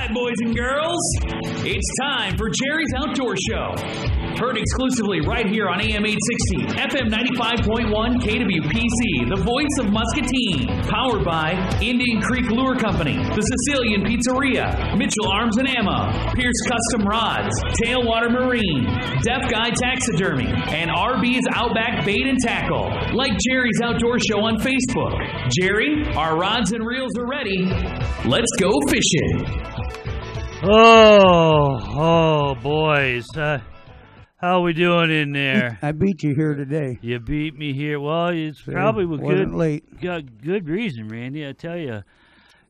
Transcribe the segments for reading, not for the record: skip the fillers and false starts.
right, boys and girls. It's time for Jerry's Outdoor Show. Heard exclusively right here on AM 860, FM 95.1, KWPC, the voice of Muscatine. Powered by Indian Creek Lure Company, the Sicilian Pizzeria, Mitchell Arms and Ammo, Pierce Custom Rods, Tailwater Marine, Deaf Guy Taxidermy, and RB's Outback Bait and Tackle. Like Jerry's Outdoor Show on Facebook. Jerry, our rods and reels are ready. Let's go fishing. Oh, boys. How we doing in there? I beat you here today. You beat me here. Well, it's probably with good reason, Randy. I tell you.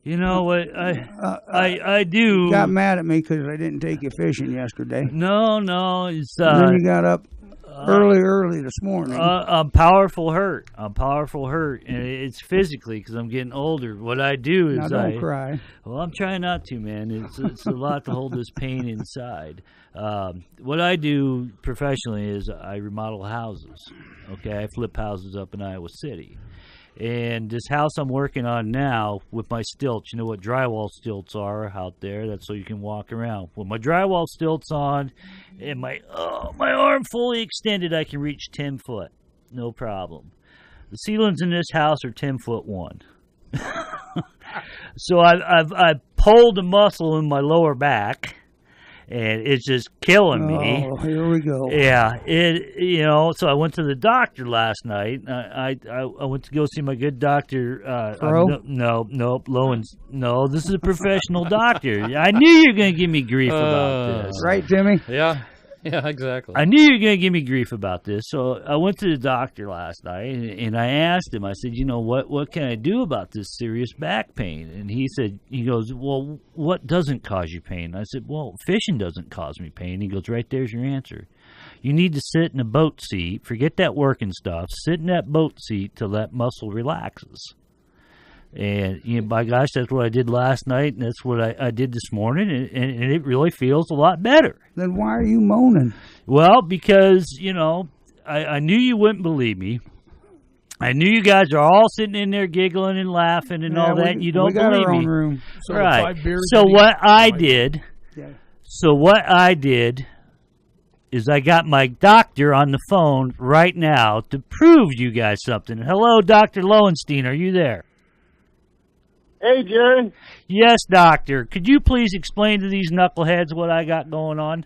You know what? I do. You got mad at me because I didn't take you fishing yesterday. No. It's and then you got up early this morning. I'm powerful hurt. And it's physically because I'm getting older. What I do is now don't cry. Well, I'm trying not to, man. It's a lot to hold this pain inside. What I do professionally is I remodel houses. Okay, I flip houses up in Iowa City. And this house I'm working on now with my stilts, you know what drywall stilts are out there? That's so you can walk around. With my drywall stilts on and my arm fully extended, I can reach 10 foot. No problem. The ceilings in this house are 10 foot one. So I've pulled a muscle in my lower back. And it's just killing me. Oh, here we go. Yeah, so I went to the doctor last night. I went to go see my good doctor. No, Lowen's. No, this is a professional doctor. I knew you were going to give me grief about this. Right, Jimmy? Yeah, exactly. I knew you were going to give me grief about this. So I went to the doctor last night, and I asked him, I said, what can I do about this serious back pain? And he goes, well, what doesn't cause you pain? I said, well, fishing doesn't cause me pain. He goes, right there's your answer. You need to sit in a boat seat, forget that working stuff, sit in that boat seat till that muscle relaxes. And, by gosh, that's what I did last night, and that's what I did this morning, and it really feels a lot better. Then why are you moaning? Well, because, I knew you wouldn't believe me. I knew you guys are all sitting in there giggling and laughing and all that, and you don't believe me. We got our own room. Right. So what I did is I got my doctor on the phone right now to prove you guys something. Hello, Dr. Lowenstein, are you there? Hey, Jerry. Yes, doctor. Could you please explain to these knuckleheads what I got going on?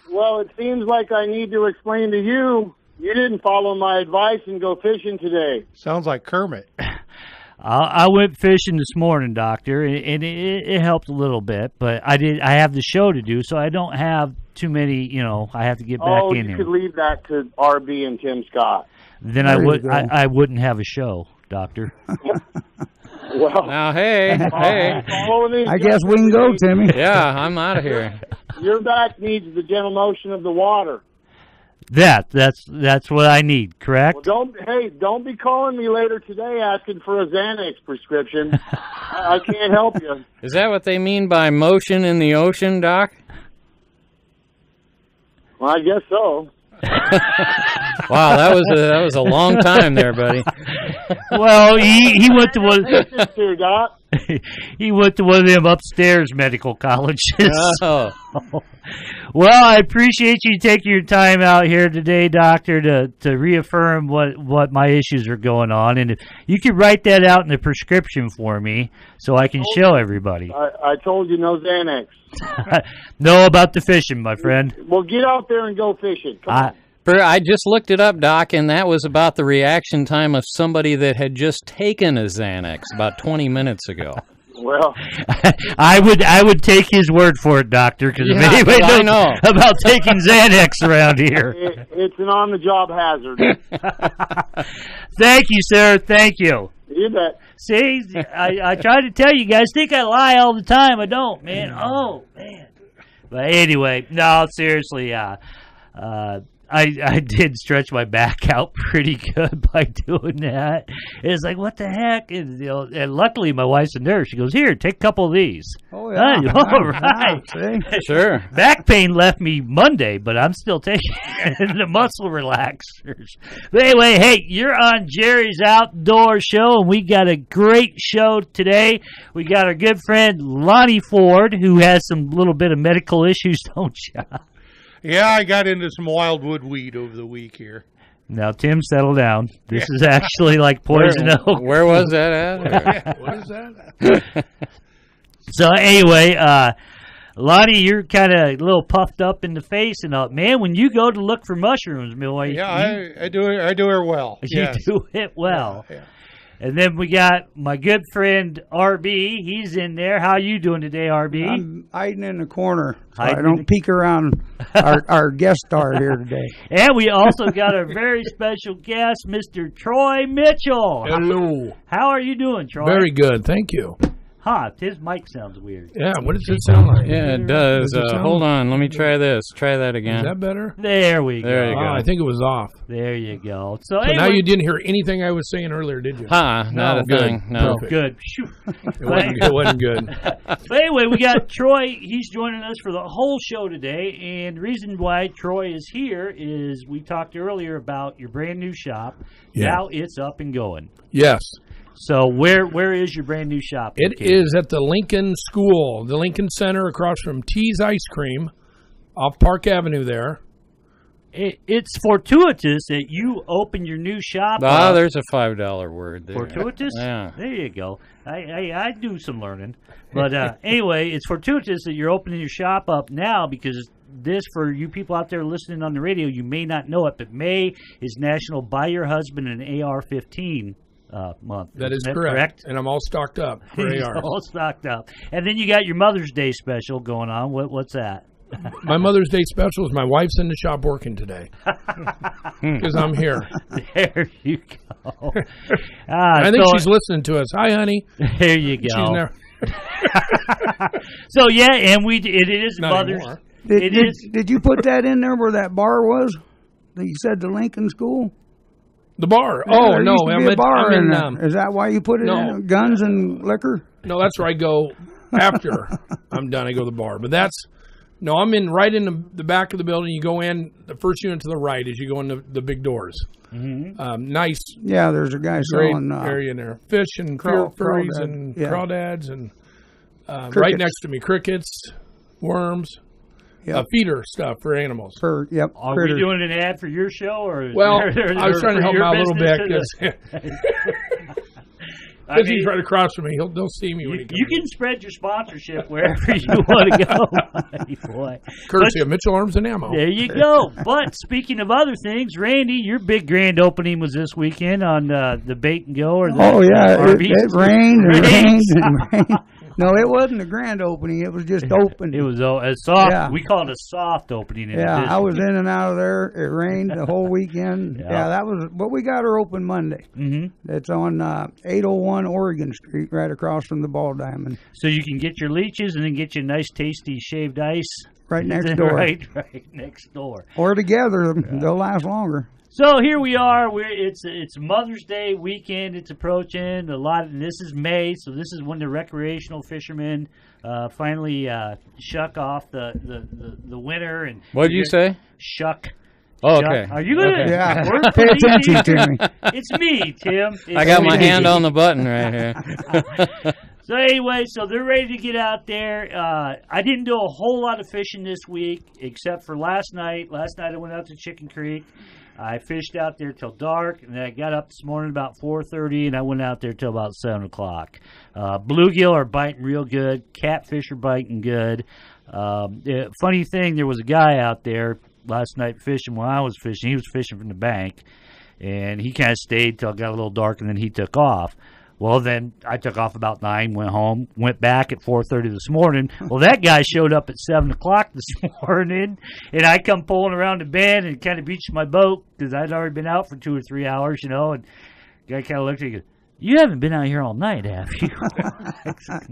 Well, it seems like I need to explain to you. You didn't follow my advice and go fishing today. Sounds like Kermit. I went fishing this morning, doctor, and it helped a little bit. But I have the show to do, so I don't have too many. I have to get back in here. Oh, you could leave that to RB and Tim Scott. Then I wouldn't have a show, doctor. Well, now, hey. I guess we can go, Timmy. Yeah, I'm out of here. Your back needs the gentle motion of the water. That's what I need, correct? Well, don't be calling me later today asking for a Xanax prescription. I can't help you. Is that what they mean by motion in the ocean, Doc? Well, I guess so. Wow, that was a long time there, buddy. Well, he went to one. Doc. He went to one of them upstairs medical colleges. Oh. Well, I appreciate you taking your time out here today, doctor, to reaffirm what my issues are going on, and if you could write that out in the prescription for me so I can show everybody. I told you no Xanax. Know about the fishing, my friend. Well, get out there and go fishing. Come on. I just looked it up, Doc, and that was about the reaction time of somebody that had just taken a Xanax about 20 minutes ago. Well, I would take his word for it, doctor, because if anybody knows about taking Xanax around here. It's an on-the-job hazard. Thank you, sir. Thank you. You bet. See, I try to tell you guys, think I lie all the time. I don't, man. Oh, man. But anyway, no, seriously, I did stretch my back out pretty good by doing that. It's like, what the heck? And, and luckily my wife's a nurse. She goes, here, take a couple of these. Oh, yeah. All right. Sure. Back pain left me Monday, but I'm still taking the muscle relaxers. But anyway, hey, you're on Jerry's Outdoor Show, and we got a great show today. We got our good friend Lonnie Ford, who has some little bit of medical issues, don't you? Yeah, I got into some wildwood weed over the week here. Now, Tim, settle down. This is actually like poison oak. Where was that at? What is that? So anyway, Lonnie, you're kind of a little puffed up in the face and all. Man, when you go to look for mushrooms, boy, Yeah, I do her well. you Yes. do it well. Yeah. And then we got my good friend RB. He's in there. How you doing today, RB? I'm hiding in the corner so Hiding I in don't the- peek around our guest star here today. And we also got a very special guest, Mr. Troy Mitchell. Hello. How are you doing, Troy? Very good, thank you. Huh, his mic sounds weird. Yeah, what does it sound like? Yeah, it does. Does it sound- Hold on. Let me try this. Try that again. Is that better? There we There go. you go. I think it was off. There you go. So, So anyway, now you didn't hear anything I was saying earlier, did you? Not No, a good. thing. No. Perfect. good. Phew. It wasn't good. But anyway, we got Troy. He's joining us for the whole show today. And the reason why Troy is here is we talked earlier about your brand new shop. Yeah. Now it's up and going. Yes. So where is your brand new shop? It located? is at the Lincoln School, the Lincoln Center across from T's Ice Cream off Park Avenue there. It's fortuitous that you open your new shop. There's a $5 word there. Fortuitous? Yeah. There you go. I do some learning. But anyway, it's fortuitous that you're opening your shop up now because this, for you people out there listening on the radio, you may not know it, but May is National Buy Your Husband an AR-15 month. That is Isn't correct. And I'm all stocked up for He's ARs. all stocked up. And then you got your Mother's Day special going on. What's that? My Mother's Day special is my wife's in the shop working today because I'm here. There you go. I think she's listening to us. Hi, honey. There you She's go. never, So yeah, and it is Not Mother's. anymore. Did you put that in there where that bar was? That you said the Lincoln School? The bar. Yeah, Oh, there no. used to be a bar I'm in in, there. Is that why you put it no. in? Guns and liquor? no, that's where I go after I'm done. I go to the bar. But I'm in right in the back of the building. You go in, the first unit to the right as you go in the big doors. Mm-hmm. Nice, Yeah, there's a guy great selling area in there. Fish and crawdads, furries and yeah. crawdads and right Crickets. next to me, crickets, worms, Yep. feeder stuff for animals. Yep. Are critters. we doing an ad for your show, or is Well, there, I was trying to help him out a little bit I because mean, he's right across from me. They'll see me when he comes. you can spread your sponsorship wherever you want to go, buddy boy. Courtesy of Mitchell Arms and Ammo. There you go. But speaking of other things, Randy, your big grand opening was this weekend on the Bait and Go, or the Oh, yeah. It RV. rained and Rained. rained and rained. No, it wasn't a grand opening. It was just open. It was a soft. Yeah. We call it a soft opening. In Yeah, addition. I was in and out of there. It rained the whole weekend. Yeah. Yeah, that was. But we got her open Monday. Mm-hmm. It's on 801 Oregon Street, right across from the Ball Diamond, So you can get your leeches and then get you nice, tasty shaved ice. right next door. right next door. Or together, they'll last longer. So here we are. It's Mother's Day weekend. It's approaching. This is May, so this is when the recreational fishermen finally shuck off the winter. And What did you say? Shuck. Oh, Shuck. okay. Are you gonna? Okay. Yeah, We're pay pretty attention easy. to me. It's me, Tim. I got my hand on the button right here. So anyway, so they're ready to get out there. I didn't do a whole lot of fishing this week, except for last night. Last night I went out to Chicken Creek. I fished out there till dark, and then I got up this morning about 4:30, and I went out there till about 7 o'clock. Bluegill are biting real good. Catfish are biting good. Funny thing, there was a guy out there last night fishing when I was fishing. He was fishing from the bank, and he kind of stayed till it got a little dark, and then he took off. Well, then I took off about 9, went home, went back at 4:30 this morning. Well, that guy showed up at 7 o'clock this morning, and I come pulling around the bend and kind of beached my boat because I'd already been out for 2 or 3 hours, and the guy kind of looked at me and goes, You haven't been out here all night, have you?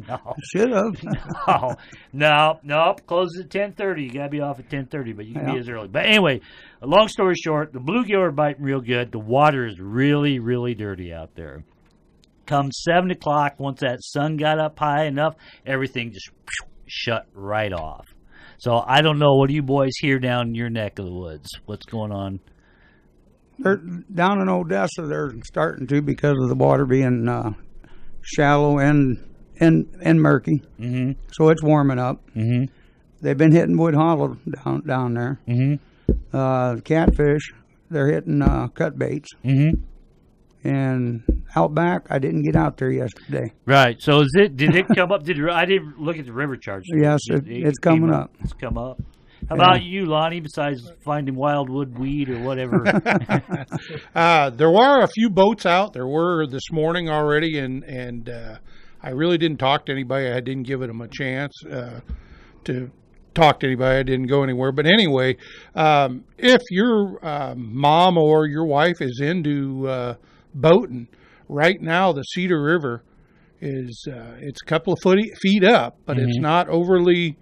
No. Should have. No. Closes at 10:30. You gotta be off at 10:30, but you can be as early. But anyway, long story short, the bluegill are biting real good. The water is really, really dirty out there. Come 7 o'clock, once that sun got up high enough, everything just shut right off. So I don't know. What do you boys hear down in your neck of the woods? What's going on? They're down in Odessa. They're starting to because of the water being shallow and murky. Mm-hmm. So it's warming up. Mm-hmm. They've been hitting Wood Hollow down there. Mm-hmm. Catfish, they're hitting cut baits. Mm-hmm. And out back, I didn't get out there yesterday. Right. So did it come up? I didn't look at the river charts. Yes, it's coming up. It's come up. How about you, Lonnie, besides finding wildwood weed or whatever? There were a few boats out. There were this morning already, and I really didn't talk to anybody. I didn't give them a chance to talk to anybody. I didn't go anywhere. But anyway, if your mom or your wife is into boating, right now the Cedar River is it's a couple of feet up, but it's not overly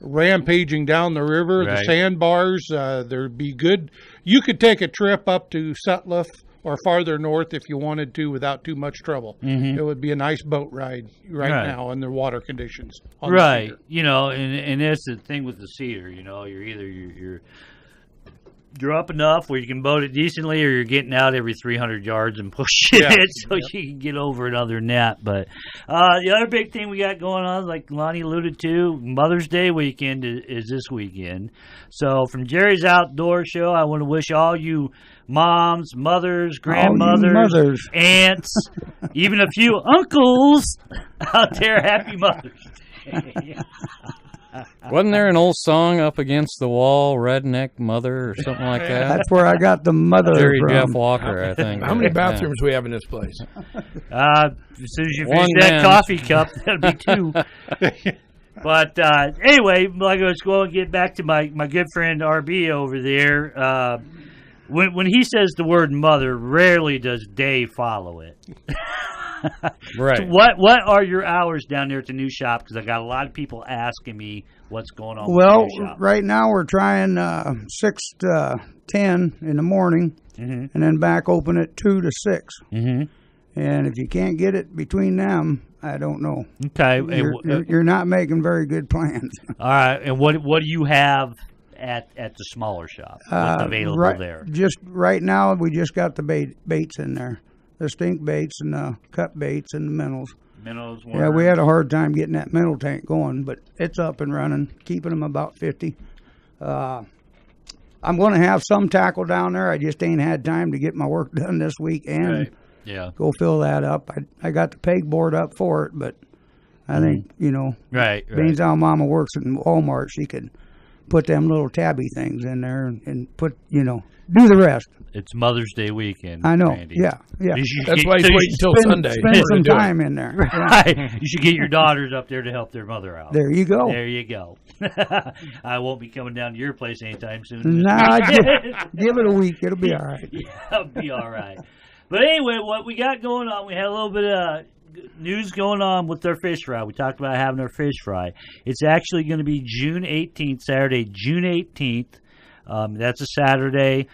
rampaging down the river. Right. The sandbars, there'd be good. You could take a trip up to Sutliff or farther north if you wanted to without too much trouble. It would be a nice boat ride right now in the water conditions. Right. You know, and that's the thing with the Cedar. You know, you're up enough where you can boat it decently, or you're getting out every 300 yards and pushing it so you can get over it other than that. But the other big thing we got going on, like Lonnie alluded to, Mother's Day weekend is this weekend. So from Jerry's Outdoor Show, I want to wish all you moms, mothers, grandmothers, aunts, even a few uncles out there, happy Mother's Day. Wasn't there an old song up against the wall, Redneck Mother or something like that? That's where I got the mother Jerry from. Jeff Walker, I think. How many bathrooms do we have in this place? As soon as you finish One that man. coffee cup, that'll be two. But anyway, like I was going to get back to my good friend RB over there. When he says the word mother, rarely does Dave follow it. Right. So what are your hours down there at the new shop? Because I got a lot of people asking me what's going on Well, with the new shop. right now we're trying 6 to 10 in the morning, and then back open at 2 to 6. And if you can't get it between them, I don't know. Okay. You're not making very good plans. All right. And what do you have at the smaller shop? What's available there? Just right now, we just got the baits in there. The stink baits and the cut baits and the minnows. Minnows, Yeah, we had a hard time getting that minnow tank going, but it's up and running, keeping them about 50. I'm going to have some tackle down there. I just ain't had time to get my work done this week and go fill that up. I got the peg board up for it, but I think, right. being how Mama works in Walmart, she could put them little tabby things in there and put, do the rest. It's Mother's Day weekend. I know. Randy. Yeah. That's why he's waiting until Sunday. Spend some to do it. time in there. Right. You should get your daughters up there to help their mother out. There you go. There you go. I won't be coming down to your place anytime soon. Nah, give it a week. It'll be all right. Yeah, it'll be all right. But anyway, what we got going on, we had a little bit of news going on with our fish fry. We talked about having our fish fry. It's actually going to be June 18th, Saturday, June 18th. That's a Saturday.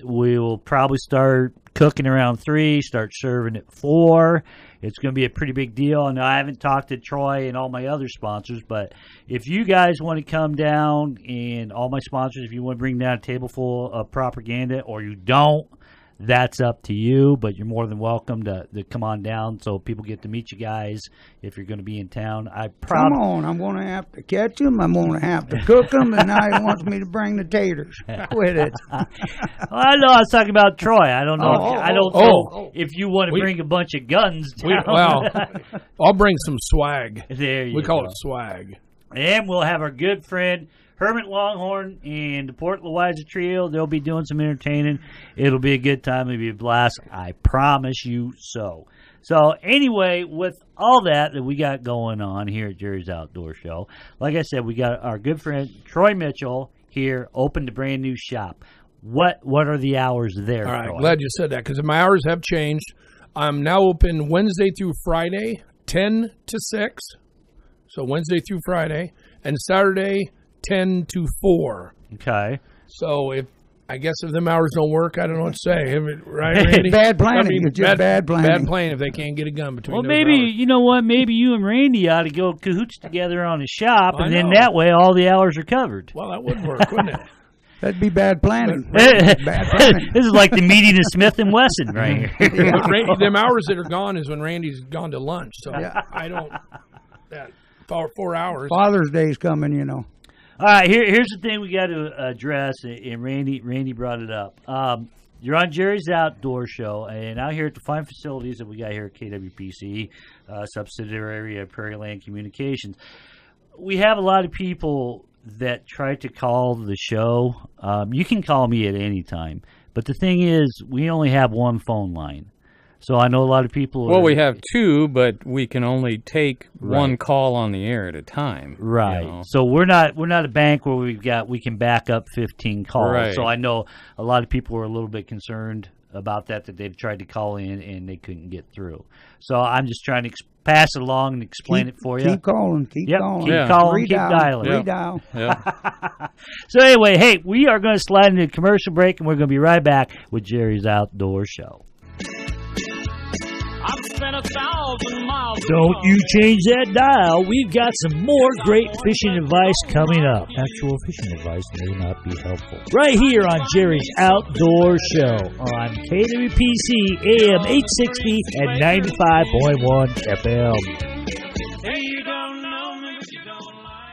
We will probably start cooking around 3, start serving at 4. It's going to be a pretty big deal. And I haven't talked to Troy and all my other sponsors, but if you guys want to come down, and all my sponsors, if you want to bring down a table full of propaganda, or you don't, that's up to you, but you're more than welcome to come on down so people get to meet you guys if you're going to be in town. Come on, I'm going to have to catch them. I'm going to have to cook them, and now he wants me to bring the taters. Quit it. Well, I know I was talking about Troy. I don't know. I don't know if you want to bring a bunch of guns down. I'll bring some swag. There you We call go. it swag. And we'll have our good friend Hermit Longhorn and the Port Louisa Trio. They'll be doing some entertaining. It'll be a good time. It'll be a blast. I promise you so. So anyway, with all that we got going on here at Jerry's Outdoor Show, like I said, we got our good friend Troy Mitchell here, opened a brand new shop. What are the hours there? All right, Troy? glad you said that because my hours have changed. I'm now open Wednesday through Friday, 10 to 6. So Wednesday through Friday. And Saturday, 10 to 4. Okay. So if them hours don't work, I don't know what to say. Right, Randy? Bad planning. It's just bad planning. Bad planning if they can't get a gun between those maybe, hours. you know what? Maybe you and Randy ought to go cahoots together on a shop, I and then know. that way all the hours are covered. Well, that would work, wouldn't it? That'd be bad planning. Bad planning. This is like the meeting of Smith and Wesson right here. But them hours that are gone is when Randy's gone to lunch. So I don't. That 4 hours. Father's Day's coming, you know. All right, here's the thing we got to address, and Randy brought it up. You're on Jerry's Outdoor Show, and out here at the fine facilities that we got here at KWPC, subsidiary of Prairie Land Communications, we have a lot of people that try to call the show. You can call me at any time, but the thing is, we only have one phone line. So I know a lot of people. Well, we have two, but we can only take one call on the air at a time. Right. You know? So we're not a bank where we can back up 15 calls. Right. So I know a lot of people were a little bit concerned about that they've tried to call in and they couldn't get through. So I'm just trying to pass it along and explain it for you. Keep calling. Keep calling. Keep calling. Keep dialing. Redial. Yeah. So anyway, hey, we are going to slide into a commercial break, and we're going to be right back with Jerry's Outdoor Show. I've spent 1,000 miles. Don't you change that dial. We've got some more great fishing advice coming up. Actual fishing advice may not be helpful. Right here on Jerry's Outdoor Show on KWPC AM 860 and 95.1 FM.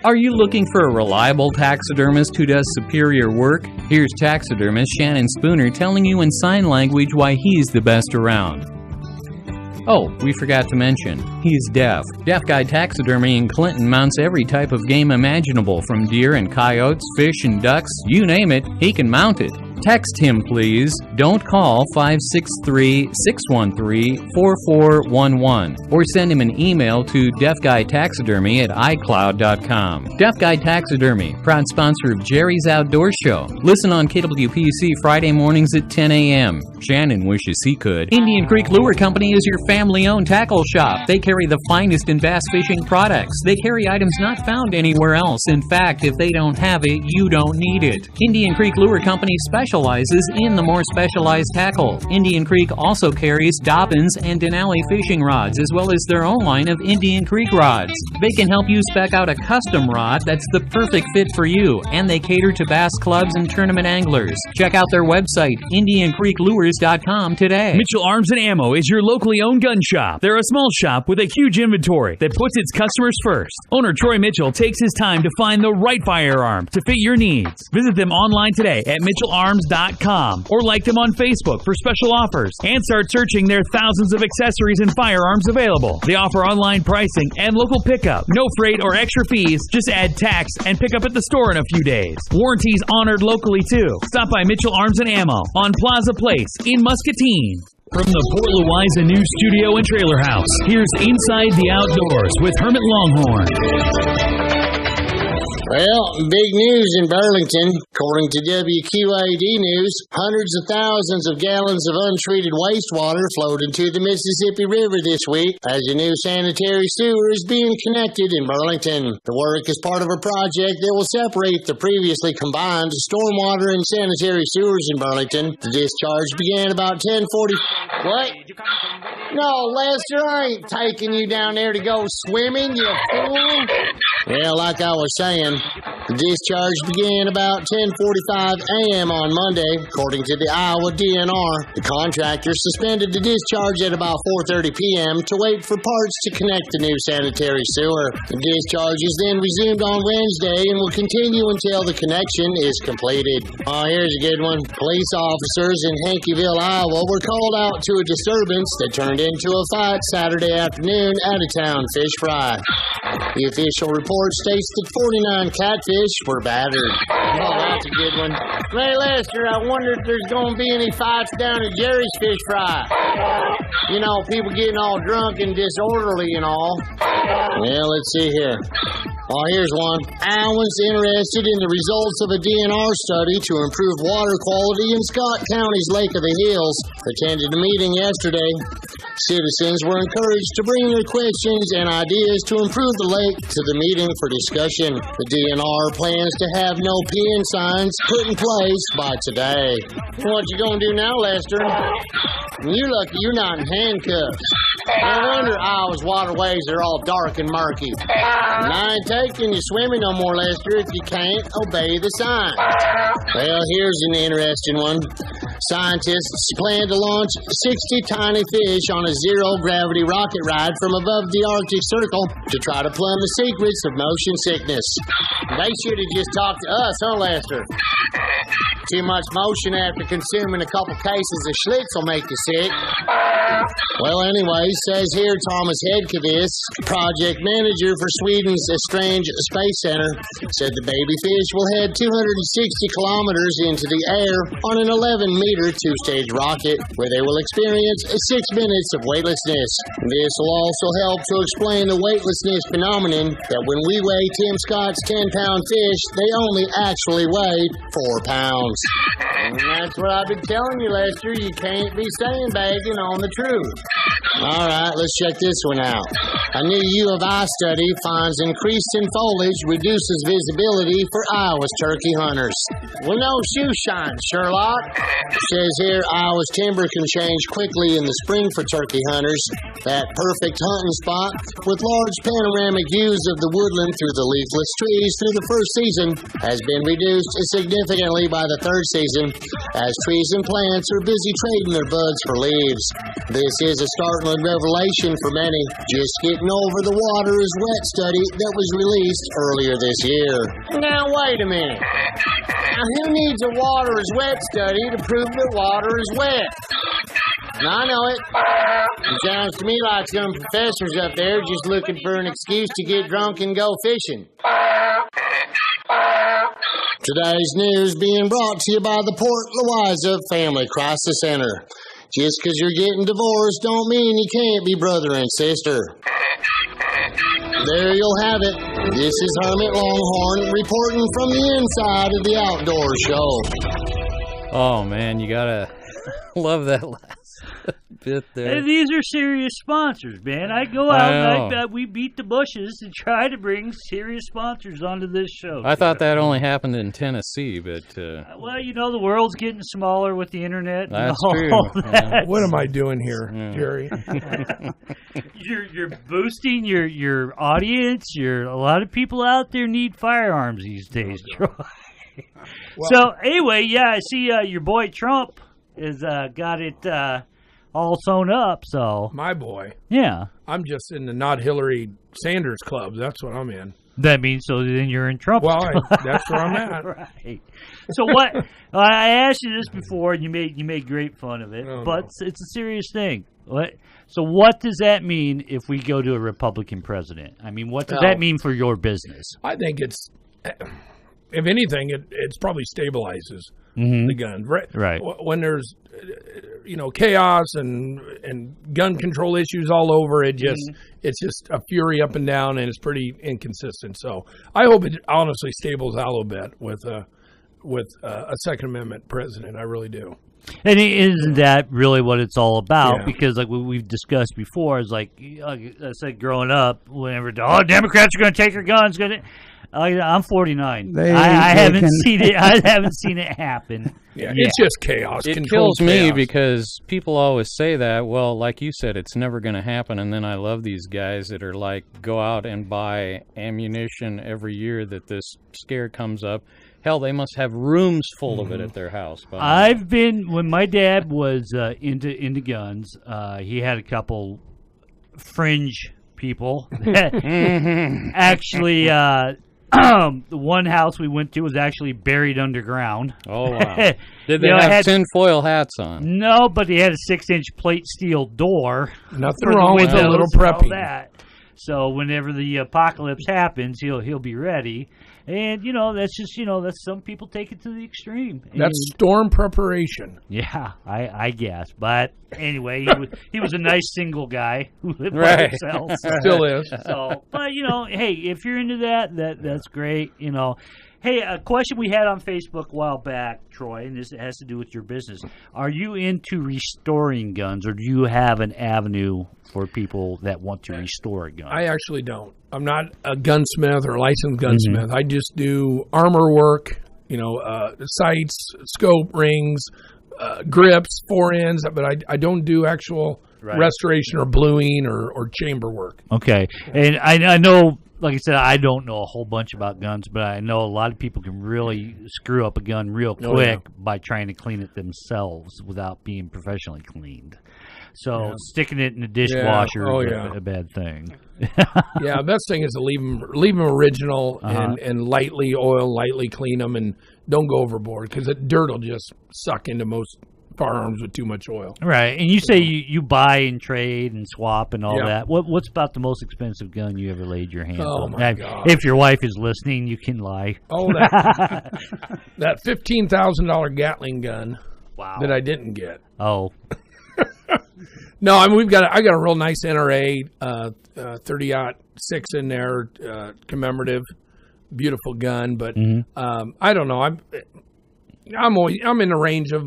Are you looking for a reliable taxidermist who does superior work? Here's taxidermist Shannon Spooner telling you in sign language why he's the best around. Oh, we forgot to mention, he's deaf. Deaf Guy Taxidermy in Clinton mounts every type of game imaginable, from deer and coyotes, fish and ducks, you name it, he can mount it. Text him, please. Don't call 563-613-4411 or send him an email to deafguytaxidermy@icloud.com. Deaf Guy Taxidermy, proud sponsor of Jerry's Outdoor Show. Listen on KWPC Friday mornings at 10 a.m. Shannon wishes he could. Indian Creek Lure Company is your family-owned tackle shop. They carry the finest in bass fishing products. They carry items not found anywhere else. In fact, if they don't have it, you don't need it. Indian Creek Lure Company specializes in the more specialized tackle. Indian Creek also carries Dobbins and Denali fishing rods, as well as their own line of Indian Creek rods. They can help you spec out a custom rod that's the perfect fit for you, and they cater to bass clubs and tournament anglers. Check out their website, IndianCreekLures.com today. Mitchell Arms and Ammo is your locally owned gun shop. They're a small shop with a huge inventory that puts its customers first. Owner Troy Mitchell takes his time to find the right firearm to fit your needs. Visit them online today at MitchellArms.com or like them on Facebook for special offers and start searching their thousands of accessories and firearms available. They offer online pricing and local pickup. No freight or extra fees. Just add tax and pick up at the store in a few days. Warranties honored locally too. Stop by Mitchell Arms and Ammo on Plaza Place in Muscatine. From the Port Louisa News Studio and Trailer House, here's Inside the Outdoors with Hermit Longhorn. Well, big news in Burlington. According to WQAD News, hundreds of thousands of gallons of untreated wastewater flowed into the Mississippi River this week as a new sanitary sewer is being connected in Burlington. The work is part of a project that will separate the previously combined stormwater and sanitary sewers in Burlington. The discharge began about 10:40. What? No, Lester, I ain't taking you down there to go swimming, you fool. Well, like I was saying, the discharge began about 10:45 a.m. on Monday, according to the Iowa DNR. The contractor suspended the discharge at about 4:30 p.m. to wait for parts to connect the new sanitary sewer. The discharge is then resumed on Wednesday and will continue until the connection is completed. Oh, here's a good one. Police officers in Hankyville, Iowa were called out to a disturbance that turned into a fight Saturday afternoon at a town fish fry. The official report states that 49 catfish were battered. Oh, that's a good one. Hey, Lester, I wonder if there's going to be any fights down at Jerry's Fish Fry. You know, people getting all drunk and disorderly and all. Well, let's see here. Oh, here's one. Iowans interested in the results of a DNR study to improve water quality in Scott County's Lake of the Hills attended a meeting yesterday. Citizens were encouraged to bring their questions and ideas to improve the lake to the meeting for discussion. The DNR plans to have no peeing signs put in place by today. What you gonna do now, Lester? You're lucky you're not in handcuffs. No wonder Iowa's waterways are all dark and murky. And I ain't taking you swimming no more, Lester, if you can't obey the sign. Well, here's an interesting one. Scientists plan to launch 60 tiny fish on a zero-gravity rocket ride from above the Arctic Circle to try to plumb the secrets of motion sickness. They should have just talked to us, huh, Lester? Too much motion after consuming a couple cases of Schlitz will make you sick. Well, anyway, says here Thomas Hedkevist, project manager for Sweden's Strange Space Center, said the baby fish will head 260 kilometers into the air on an 11-meter two-stage rocket, where they will experience 6 minutes of weightlessness. This will also help to explain the weightlessness phenomenon that when we weigh Tim Scott's 10-pound fish, they only actually weigh 4 pounds. And that's what I've been telling you, Lester. You can't be sandbagging on the truth. All right, let's check this one out. A new U of I study finds increase in foliage reduces visibility for Iowa's turkey hunters. Well, no shoe shine, Sherlock. Says here Iowa's timber can change quickly in the spring for turkey hunters. That perfect hunting spot with large panoramic views of the woodland through the leafless trees through the first season has been reduced significantly by the third season as trees and plants are busy trading their buds for leaves. This is a startling revelation for many. Just getting over the water is wet study that was released earlier this year. Now wait a minute. Now who needs a water is wet study to prove that water is wet? I know it. It sounds to me like some professors up there just looking for an excuse to get drunk and go fishing. Today's news being brought to you by the Port Louisa Family Crisis Center. Just because you're getting divorced don't mean you can't be brother and sister. There you'll have it. This is Hermit Longhorn reporting from the inside of the Outdoor Show. Oh, man, you gotta love that last bit there. Hey, these are serious sponsors, man. I go out and we beat the bushes to try to bring serious sponsors onto this show. I thought that only happened in Tennessee, but... well, you know, the world's getting smaller with the internet. That's true. That. What am I doing here, Jerry? You're boosting your audience. A lot of people out there need firearms these days, Troy. Well, so, anyway, yeah, I see your boy Trump has got it... all sewn up, so... My boy. Yeah. I'm just in the not Hillary Sanders club. That's what I'm in. That means so then you're in Trump's club. That's where I'm at. Right. So what... I asked you this before, and you made great fun of it, but it's a serious thing. So what does that mean if we go to a Republican president? I mean, what does that mean for your business? I think it's... If anything, it's probably stabilizes the guns. Right. When there's, chaos and gun control issues all over, it's just a fury up and down, and it's pretty inconsistent. So I hope it honestly stables out a little bit with a Second Amendment president. I really do. And isn't that really what it's all about? Yeah. Because like what we've discussed before is like I said, growing up, whenever Democrats are going to take your guns, I'm 49. I haven't seen it. I haven't seen it happen. Yeah, it's just chaos. It kills me because people always say that. Well, like you said, it's never going to happen. And then I love these guys that are like, go out and buy ammunition every year that this scare comes up. Hell, they must have rooms full of it at their house. I've been when my dad was into guns. He had a couple fringe people that actually. The one house we went to was actually buried underground. Oh, wow. Did they have tinfoil hats on? No, but they had a 6-inch plate steel door. Nothing wrong with a little prepping. So whenever the apocalypse happens, he'll be ready. And, that's just, that's some people take it to the extreme. That's storm preparation. Yeah, I guess. But anyway, he was a nice single guy who lived by himself. Still is. So, but, hey, if you're into that's great. Hey, a question we had on Facebook a while back, Troy, and this has to do with your business. Are you into restoring guns, or do you have an avenue for people that want to restore a gun? I actually don't. I'm not a gunsmith or licensed gunsmith. I just do armor work, sights, scope, rings, grips, forends, but I don't do actual restoration or bluing or chamber work. Okay. And I know, like I said, I don't know a whole bunch about guns, but I know a lot of people can really screw up a gun real quick by trying to clean it themselves without being professionally cleaned. So sticking it in the dishwasher is a bad thing. Yeah, the best thing is to leave them original and lightly oil, lightly clean them, and don't go overboard because the dirt will just suck into most firearms with too much oil. Right, and you say you buy and trade and swap and all that. What's about the most expensive gun you ever laid your hands on? My God. If your wife is listening, you can lie. Oh, that $15,000 Gatling gun that I didn't get. Oh. No, I mean I got a real nice NRA 30-06 in there, commemorative, beautiful gun. But I don't know. I'm in the range of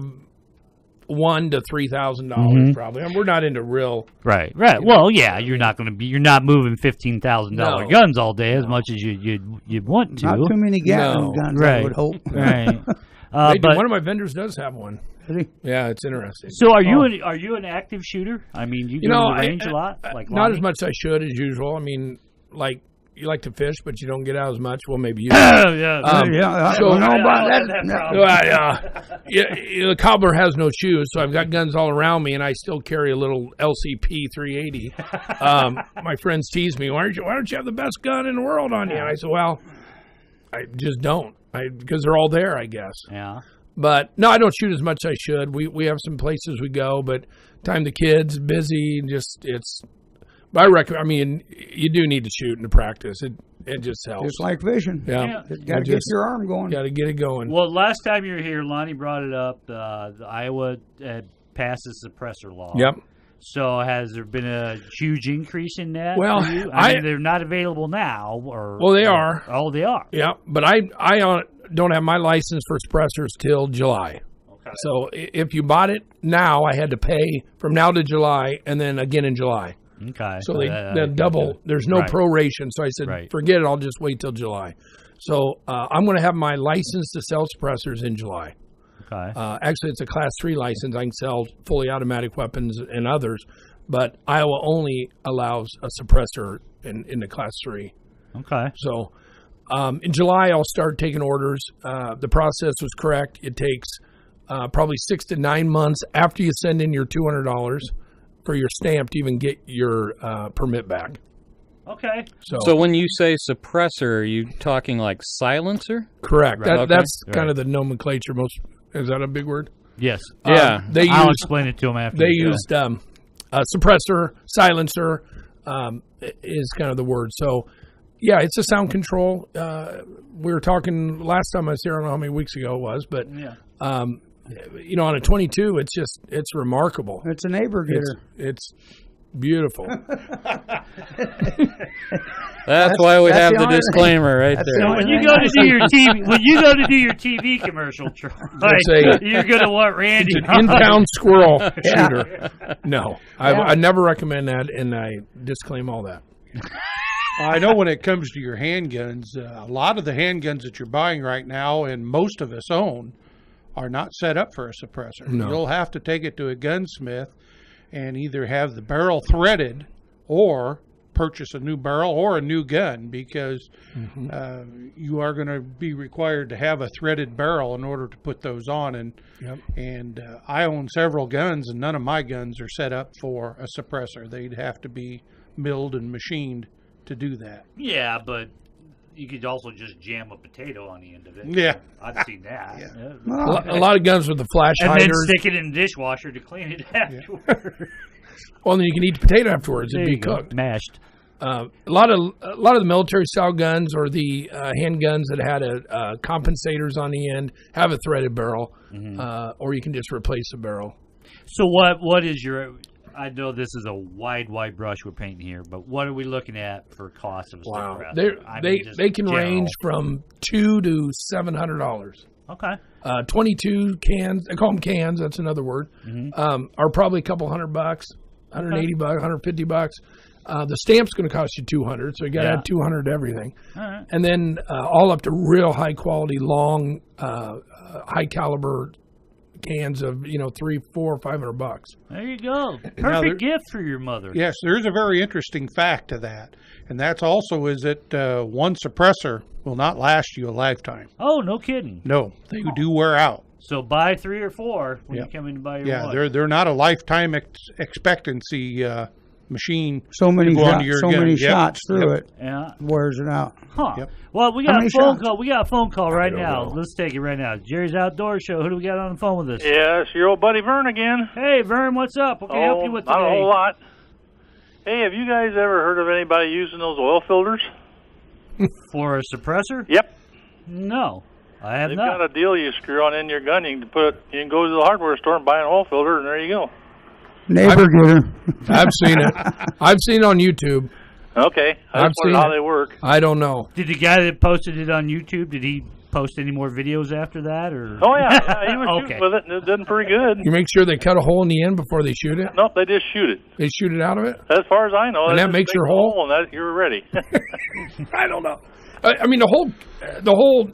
$1,000 to $3,000 probably. We're not into real right. Well, yeah, you're not moving $15,000 guns all day as much as you'd want to. Not too many Gatling guns, I would hope. Right. But one of my vendors does have one. Yeah, it's interesting. So are you an active shooter? I mean, you go to the range a lot? Like not as much as I should as usual. I mean, like you like to fish, but you don't get out as much. Well, maybe you do. I don't know about that. The cobbler has no shoes, so I've got guns all around me, and I still carry a little LCP 380. My friends tease me, why don't you have the best gun in the world on you? And I said, well, I just don't. Because they're all there, I guess. Yeah. But no, I don't shoot as much as I should. We have some places we go, but time the kids, busy, But I recommend. I mean, you do need to shoot and to practice. It just helps. Just like fishing. Yeah. Got to get your arm going. Got to get it going. Well, last time you were here, Lonnie brought it up. The Iowa passed the suppressor law. Yep. So has there been a huge increase in that? Well, for you? I mean, they're not available now. Well, they are. Oh, they are. Yeah, but I don't have my license for suppressors till July. Okay. So if you bought it now, I had to pay from now to July and then again in July. Okay. So they double. There's no proration. So I said, forget it. I'll just wait till July. So I'm going to have my license to sell suppressors in July. Okay. Actually, it's a Class 3 license. I can sell fully automatic weapons and others, but Iowa only allows a suppressor in the Class 3. Okay. So in July, I'll start taking orders. The process was correct. It takes probably 6 to 9 months after you send in your $200 for your stamp to even get your permit back. Okay. So when you say suppressor, are you talking like silencer? Correct. Right. That's kind of the nomenclature. Is that a big word? Yes. Yeah. I'll explain it to them after. They used suppressor, silencer is kind of the word. So, yeah, it's a sound control. We were talking last time I was here, I don't know how many weeks ago it was, but on a 22, it's remarkable. It's a neighbor getter. It's beautiful. That's why we have the disclaimer right there. When you go to do your TV commercial, Troy, you're going to want Randy. It's an in-town squirrel shooter. No, I never recommend that, and I disclaim all that. I know when it comes to your handguns, a lot of the handguns that you're buying right now, and most of us own, are not set up for a suppressor. No. You'll have to take it to a gunsmith and either have the barrel threaded or purchase a new barrel or a new gun, because you are going to be required to have a threaded barrel in order to put those on. And I own several guns, and none of my guns are set up for a suppressor. They'd have to be milled and machined to do that. Yeah, but you could also just jam a potato on the end of it. Yeah. I've seen that. A lot of guns with the flash hiders. And then stick it in the dishwasher to clean it afterwards. Well, then you can eat the potato afterwards. It'd be cooked. Mashed. A lot of the military style guns or the handguns that had compensators on the end have a threaded barrel, or you can just replace the barrel. So what is your? I know this is a wide brush we're painting here, but what are we looking at for cost of a Wow. suppressor? They can range from $200 to $700. Okay. 22 cans, I call them cans, that's another word, are probably a couple $100, $180, $150. The stamp's going to cost you $200, so you got to add $200 to everything. All right. And then all up to real high quality, long, high caliber cans of $300, $400, $500. There you go. Perfect gift for your mother. Yes, there's a very interesting fact to that, and that's also is that one suppressor will not last you a lifetime. Oh, no kidding. No, they do wear out. So buy 3 or 4 when you come in to buy your one. Yeah, they're not a lifetime expectancy machine. So many gun. shots through it. Yeah. Wears it out. Huh. Yep. Well, we How got a many phone shots? call. We got a phone call right don't now. know. Let's take it right now. Jerry's Outdoor Show. Who do we got on the phone with us? Yeah, it's your old buddy Vern again. Hey, Vern, what's up? What can I help you with today? Not a whole lot. Hey, have you guys ever heard of anybody using those oil filters? For a suppressor? Yep. No, I have They've not. got a deal you screw on in your gun. You can go to the hardware store and buy an oil filter, and there you go. Neighbor getter. I've seen it. I've seen it on YouTube. Okay. I just wondered how they work. I don't know. Did the guy that posted it on YouTube, did he post any more videos after that? Or? Oh, yeah. He was shooting with it, and it did pretty good. You make sure they cut a hole in the end before they shoot it? Nope, they just shoot it. They shoot it out of it? As far as I know. And they that just makes make your a hole? And you're ready. I don't know. I mean, the whole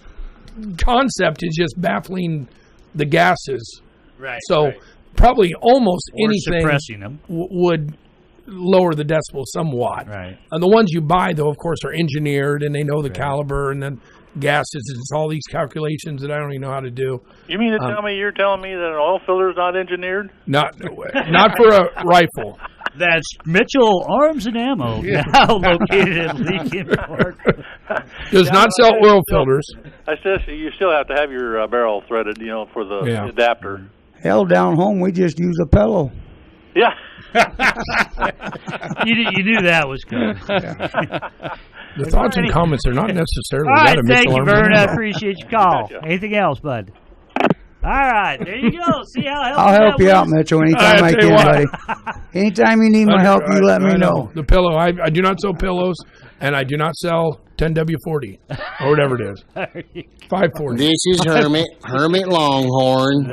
concept is just baffling the gases. Right. So right. probably almost Or anything suppressing them. would lower the decibel somewhat. Right. And the ones you buy, though, of course, are engineered, and they know the caliber, and then gases. It's all these calculations that I don't even know how to do. You mean to tell me you're telling me that an oil filter is not engineered? Not for a rifle. That's Mitchell Arms and Ammo, now located at Lincoln Park. Does not sell oil filters. You still have to have your barrel threaded, for the adapter. Hell, down home, we just use a pillow. Yeah. You knew that was coming. The thoughts and comments are not necessarily All right, that of thank Mitchell you, Arms and Vern. I Ammo. appreciate your call. Gotcha. Anything else, bud? All right, there you go. See how I'll help you out, Mitchell, anytime I tell you can, what. buddy. Anytime you need my help, you let me know. The pillow. I do not sell pillows, and I do not sell 10W40 or whatever it is. 540. This is Hermit Longhorn.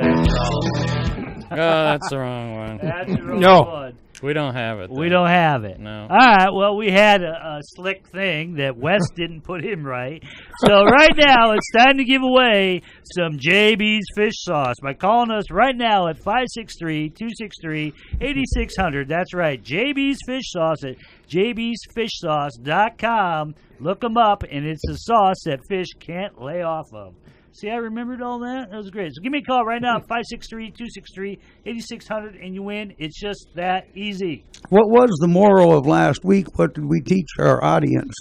Oh, that's the wrong one. That's the wrong No. one. We don't have it. We don't have it. No. All right. Well, we had a slick thing that Wes didn't put in right. So right now, it's time to give away some JB's Fish Sauce by calling us right now at 563-263-8600. That's right. JB's Fish Sauce at jbsfishsauce.com. Look them up, and it's a sauce that fish can't lay off of. See, I remembered all that. That was great. So give me a call right now at 563-263-8600, and you win. It's just that easy. What was the moral of last week? What did we teach our audience?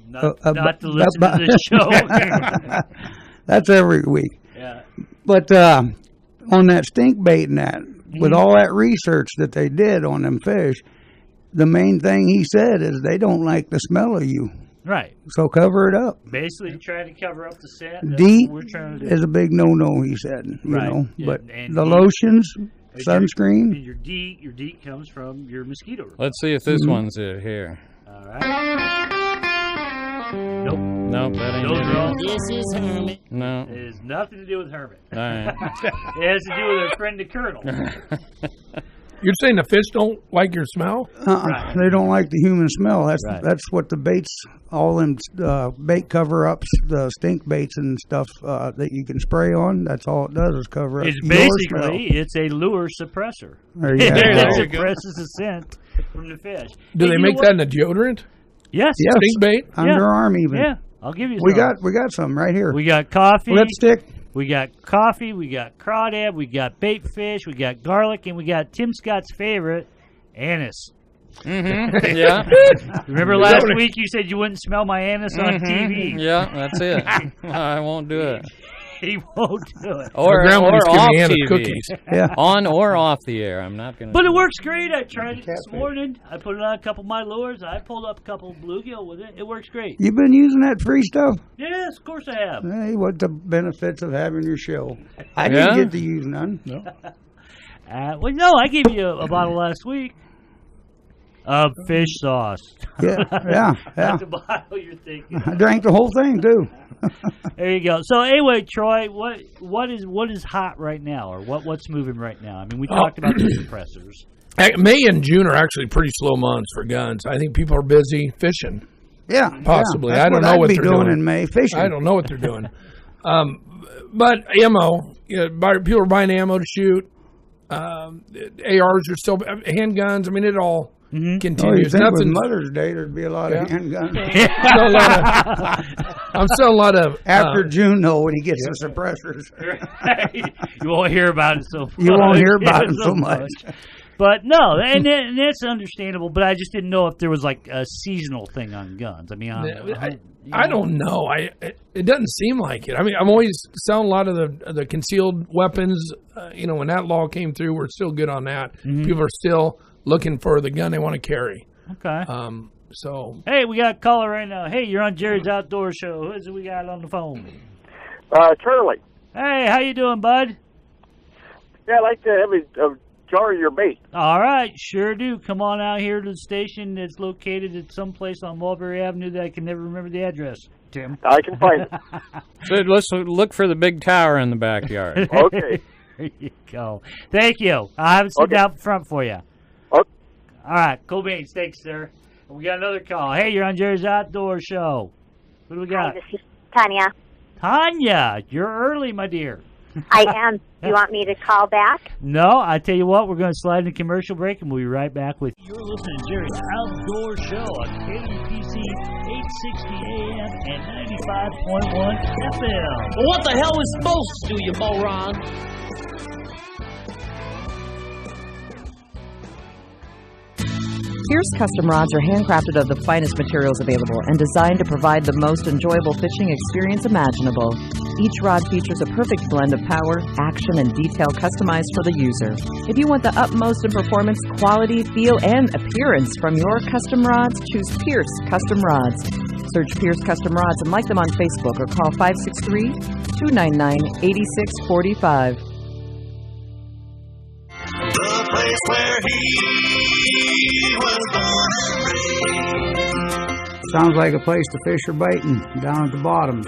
Not to listen to this show. That's every week. Yeah. But on that stink bait and that, with all that research that they did on them fish, the main thing he said is they don't like the smell of you. Right. So cover it up. Basically trying to cover up the scent. That's DEET what we're trying to do. is a big no-no, he said. You Right. know, Yeah, but and the DEET lotions, is sunscreen. Your DEET comes from your mosquito repellent. Let's see if this one's it here. All right. Nope. Nope, that ain't Those it. are all. This is Hermit. No. It has nothing to do with Hermit. All right. It has to do with our friend the Colonel. You're saying the fish don't like your smell? Right. They don't like the human smell. That's Right. that's what the baits, all them bait cover-ups, the stink baits and stuff that you can spray on. That's all it does is cover up It's your basically, it's a lure suppressor. There you go. It There you go. suppresses the scent from the fish. Do Hey, they you make know that in a deodorant? Yes. Yes. Stink bait? Underarm even. Yeah. I'll give you We some. got some right here. We got coffee. Lipstick. We got coffee, we got crawdad, we got bait fish, we got garlic, and we got Tim Scott's favorite, anise. Mm-hmm. Yeah. Remember last week you said you wouldn't smell my anise on TV? Yeah, that's it. I won't do it. He won't do it. Or grandma used to give off me anise TV. cookies. Yeah. On or off the air. I'm not going to. But it works great. I tried it this morning. I put it on a couple of my lures. I pulled up a couple of bluegill with it. It works great. You've been using that free stuff? Yes, of course I have. Hey, what the benefits of having your show? I Yeah? didn't get to use none. Well, no, I gave you a bottle last week. of fish sauce. Yeah. That's the bottle you're thinking. I drank the whole thing too. There you go. So anyway, Troy, what is hot right now, or what's moving right now? I mean, we talked about the suppressors. May and June are actually pretty slow months for guns. I think people are busy fishing. Yeah, possibly. Yeah. I don't know what they're doing in May. Fishing. I don't know what they're doing. But ammo, people are buying ammo to shoot. ARs are still handguns. I mean, it all continues. Nothing. Mother's Day, there'd be a lot of handguns. I'm still a lot of after June though, when he gets the suppressors. You won't hear about it so much. You won't hear about it so much. But no, and that's understandable. But I just didn't know if there was like a seasonal thing on guns. I mean, I don't know. It doesn't seem like it. I mean, I'm always selling a lot of the concealed weapons. When that law came through, we're still good on that. Mm-hmm. People are still looking for the gun they want to carry. Okay. So hey, we got a caller right now. Hey, you're on Jerry's Outdoor Show. Who's we got on the phone? Charlie. Hey, how you doing, bud? Yeah, I'd like to have a jar of your bait. All right, sure do. Come on out here to the station that's located at some place on Mulberry Avenue that I can never remember the address, Tim. I can find it. So let's look for the big tower in the backyard. Okay. There you go. Thank you. I'll have it sit down front for you. Okay. All right, cool beans. Thanks, sir. We got another call. Hey, you're on Jerry's Outdoor Show. What do we got? Hi, this is Tanya. Tanya, you're early, my dear. I am. Do you want me to call back? No, I tell you what, we're going to slide into commercial break, and we'll be right back with you. You're listening to Jerry's Outdoor Show on KWPC 860 AM and 95.1 FM. Well, what the hell is supposed to do, you moron? Pierce Custom Rods are handcrafted of the finest materials available and designed to provide the most enjoyable fishing experience imaginable. Each rod features a perfect blend of power, action, and detail customized for the user. If you want the utmost in performance, quality, feel, and appearance from your custom rods, choose Pierce Custom Rods. Search Pierce Custom Rods and like them on Facebook or call 563-299-8645. The place where he was born and raised. Sounds like a place to fish or baiting down at the bottoms.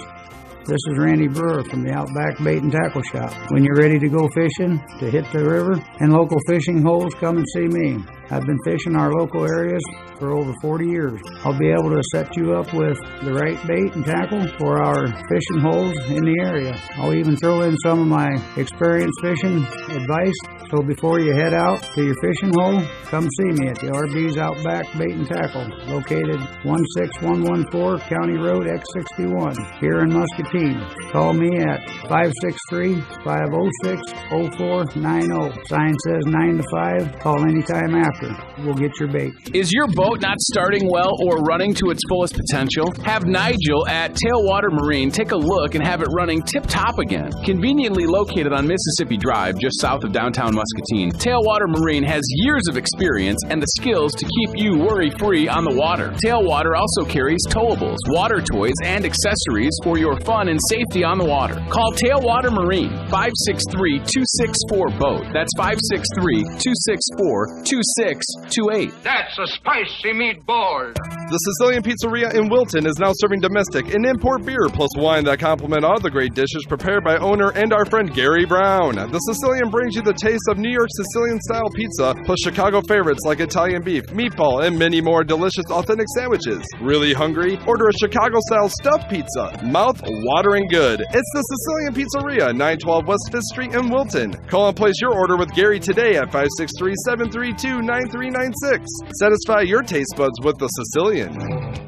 This is Randy Brewer from the Outback Bait and Tackle Shop. When you're ready to go fishing, to hit the river and local fishing holes, come and see me. I've been fishing our local areas for over 40 years. I'll be able to set you up with the right bait and tackle for our fishing holes in the area. I'll even throw in some of my experienced fishing advice. So before you head out to your fishing hole, come see me at the RB's Outback Bait and Tackle, located 16114 County Road X61 here in Muscatine. Call me at 563-506-0490. Sign says 9 to 5. Call anytime after. We'll get your bait. Is your boat not starting well or running to its fullest potential? Have Nigel at Tailwater Marine take a look and have it running tip-top again. Conveniently located on Mississippi Drive, just south of downtown Muscatine, Tailwater Marine has years of experience and the skills to keep you worry-free on the water. Tailwater also carries towables, water toys, and accessories for your fun and safety on the water. Call Tailwater Marine, 563-264-BOAT. That's 563-264-2628. That's a spicy meatball. The Sicilian Pizzeria in Wilton is now serving domestic and import beer plus wine that complement all the great dishes prepared by owner and our friend Gary Brown. The Sicilian brings you the taste of New York Sicilian-style pizza plus Chicago favorites like Italian beef, meatball, and many more delicious authentic sandwiches. Really hungry? Order a Chicago-style stuffed pizza. Mouth-watering good. It's the Sicilian Pizzeria, 912 West 5th Street in Wilton. Call and place your order with Gary today at 563-732-9396. Satisfy your taste buds with the Sicilian.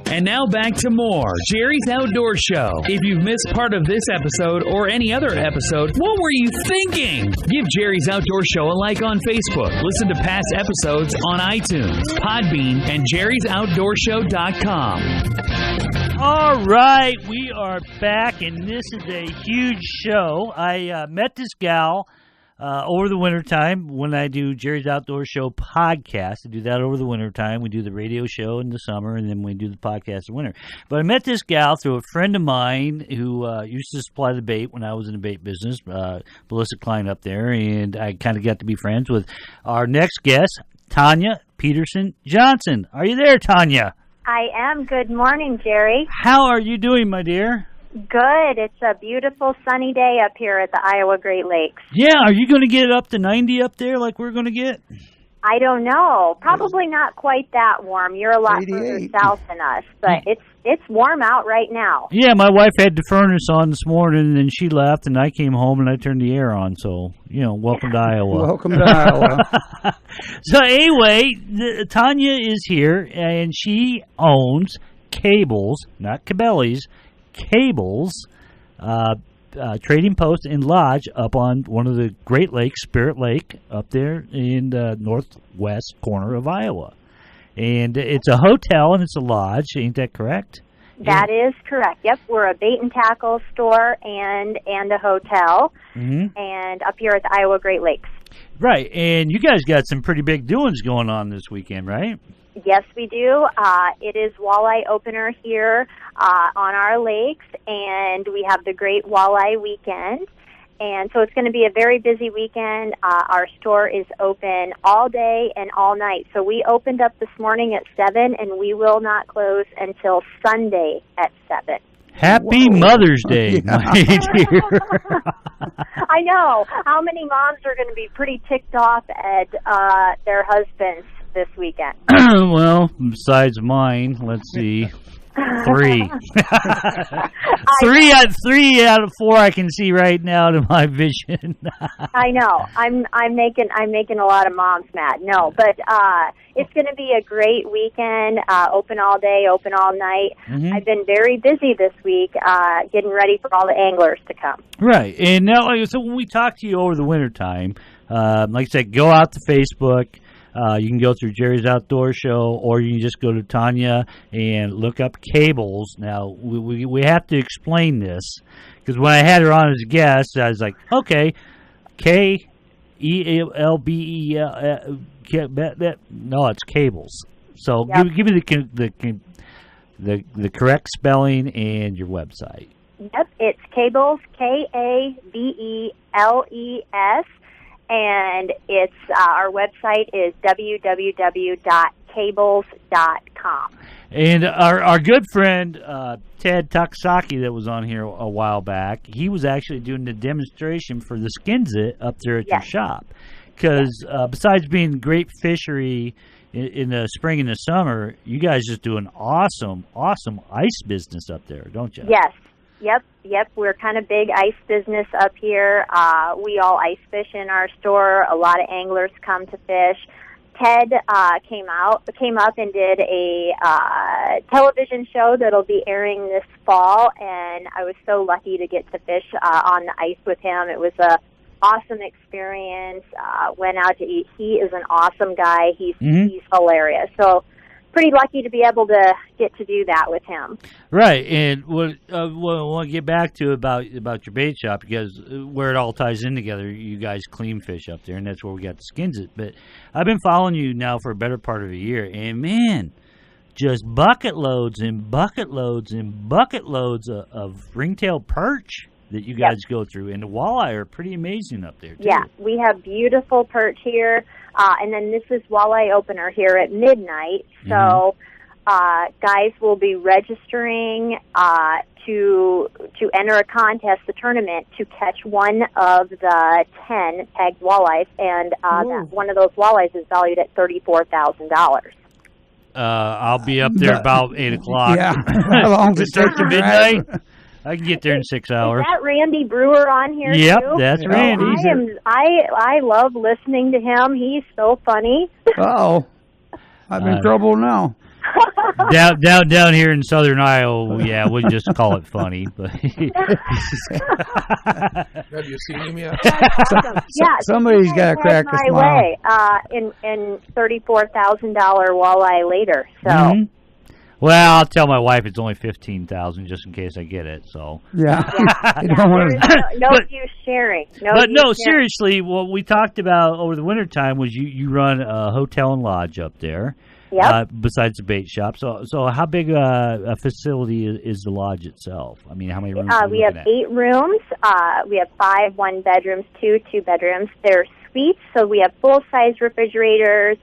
And now back to more Jerry's Outdoor Show. If you've missed part of this episode or any other episode, what were you thinking? Give Jerry's Outdoor Show a like on Facebook. Listen to past episodes on iTunes, Podbean, and Jerry'sOutdoorShow.com. All right, we are back, and this is a huge show. I met this gal over the wintertime when I do Jerry's Outdoor Show podcast. I do that over the wintertime. We do the radio show in the summer, and then we do the podcast in winter. But I met this gal through a friend of mine who used to supply the bait when I was in the bait business, Melissa Klein up there, and I kind of got to be friends with our next guest, Tanya Peterson Johnson. Are you there, Tanya? I am. Good morning, Jerry. How are you doing, my dear? Good. It's a beautiful sunny day up here at the Iowa Great Lakes. Yeah, are you going to get it up to 90 up there like we're going to get? I don't know. Probably not quite that warm. You're a lot further south than us, but it's warm out right now. Yeah, my wife had the furnace on this morning, and then she left, and I came home, and I turned the air on. So, welcome to Iowa. Welcome to Iowa. So anyway, Tanya is here, and she owns Cables, not Cabela's, Cables, Trading Post and Lodge up on one of the Great Lakes, Spirit Lake, up there in the northwest corner of Iowa. And it's a hotel and it's a lodge. Ain't that correct? That is correct. Yep, we're a bait and tackle store and a hotel, and up here at the Iowa Great Lakes. Right, and you guys got some pretty big doings going on this weekend, right? Yes, we do. It is walleye opener here on our lakes, and we have the Great Walleye Weekend. And so it's going to be a very busy weekend. Our store is open all day and all night. So we opened up this morning at 7, and we will not close until Sunday at 7. Happy Mother's Day, my dear. I know. How many moms are going to be pretty ticked off at their husbands this weekend? Well, besides mine, let's see. 3. 3 out of 4 I can see right now to my vision. I know. I'm making a lot of moms mad. No, but it's going to be a great weekend. Open all day, open all night. I've been very busy this week getting ready for all the anglers to come. Right. And now, so when we talk to you over the wintertime, like I said, go out to Facebook. You can go through Jerry's Outdoor Show, or you can just go to Tanya and look up Cables. Now, we have to explain this, because when I had her on as a guest, I was like, okay, K-E-L-B-E-L, no, it's Cables. So give me the correct spelling and your website. Yep, it's Cables, K-A-B-E-L-E-S. And it's our website is www.cables.com. And our good friend Ted Takasaki that was on here a while back, he was actually doing the demonstration for the Skins It up there at your shop. Because besides being great fishery in the spring and the summer, you guys just do an awesome ice business up there, don't you? Yes. Yep. We're kind of big ice business up here. We all ice fish in our store. A lot of anglers come to fish. Ted came up and did a television show that'll be airing this fall, and I was so lucky to get to fish on the ice with him. It was a awesome experience. Went out to eat. He is an awesome guy. He's hilarious. So pretty lucky to be able to get to do that with him. Right, and what I want to get back to about your bait shop, because where it all ties in together, you guys clean fish up there, and that's where we got the Skins It. But I've been following you now for a better part of a year, and man, just bucket loads and bucket loads and bucket loads of ringtail perch that you guys go through, and the walleye are pretty amazing up there too. Yeah, we have beautiful perch here. And then this is walleye opener here at midnight. So guys will be registering to enter a contest, the tournament, to catch one of the 10 tagged walleyes. And one of those walleyes is valued at $34,000. I'll be up there about 8 o'clock. Yeah. How long does it take to midnight? I can get there in 6 hours. Is that Randy Brewer on here too? Yep, that's Randy. I love listening to him. He's so funny. Uh-oh. I'm in trouble now. down here in southern Iowa, yeah, we just call it funny. But have you seen him yet? Somebody's got to crack a smile. In $34,000 walleye later. So. Well, I'll tell my wife it's only $15,000 just in case I get it. So no use sharing. Seriously, what we talked about over the wintertime was you run a hotel and lodge up there. Yep. Besides the bait shop, so how big a facility is the lodge itself? I mean, how many rooms? We have 8 rooms. We have 5 1-bedrooms, 2 2-bedrooms. They're suites, so we have full-size refrigerators.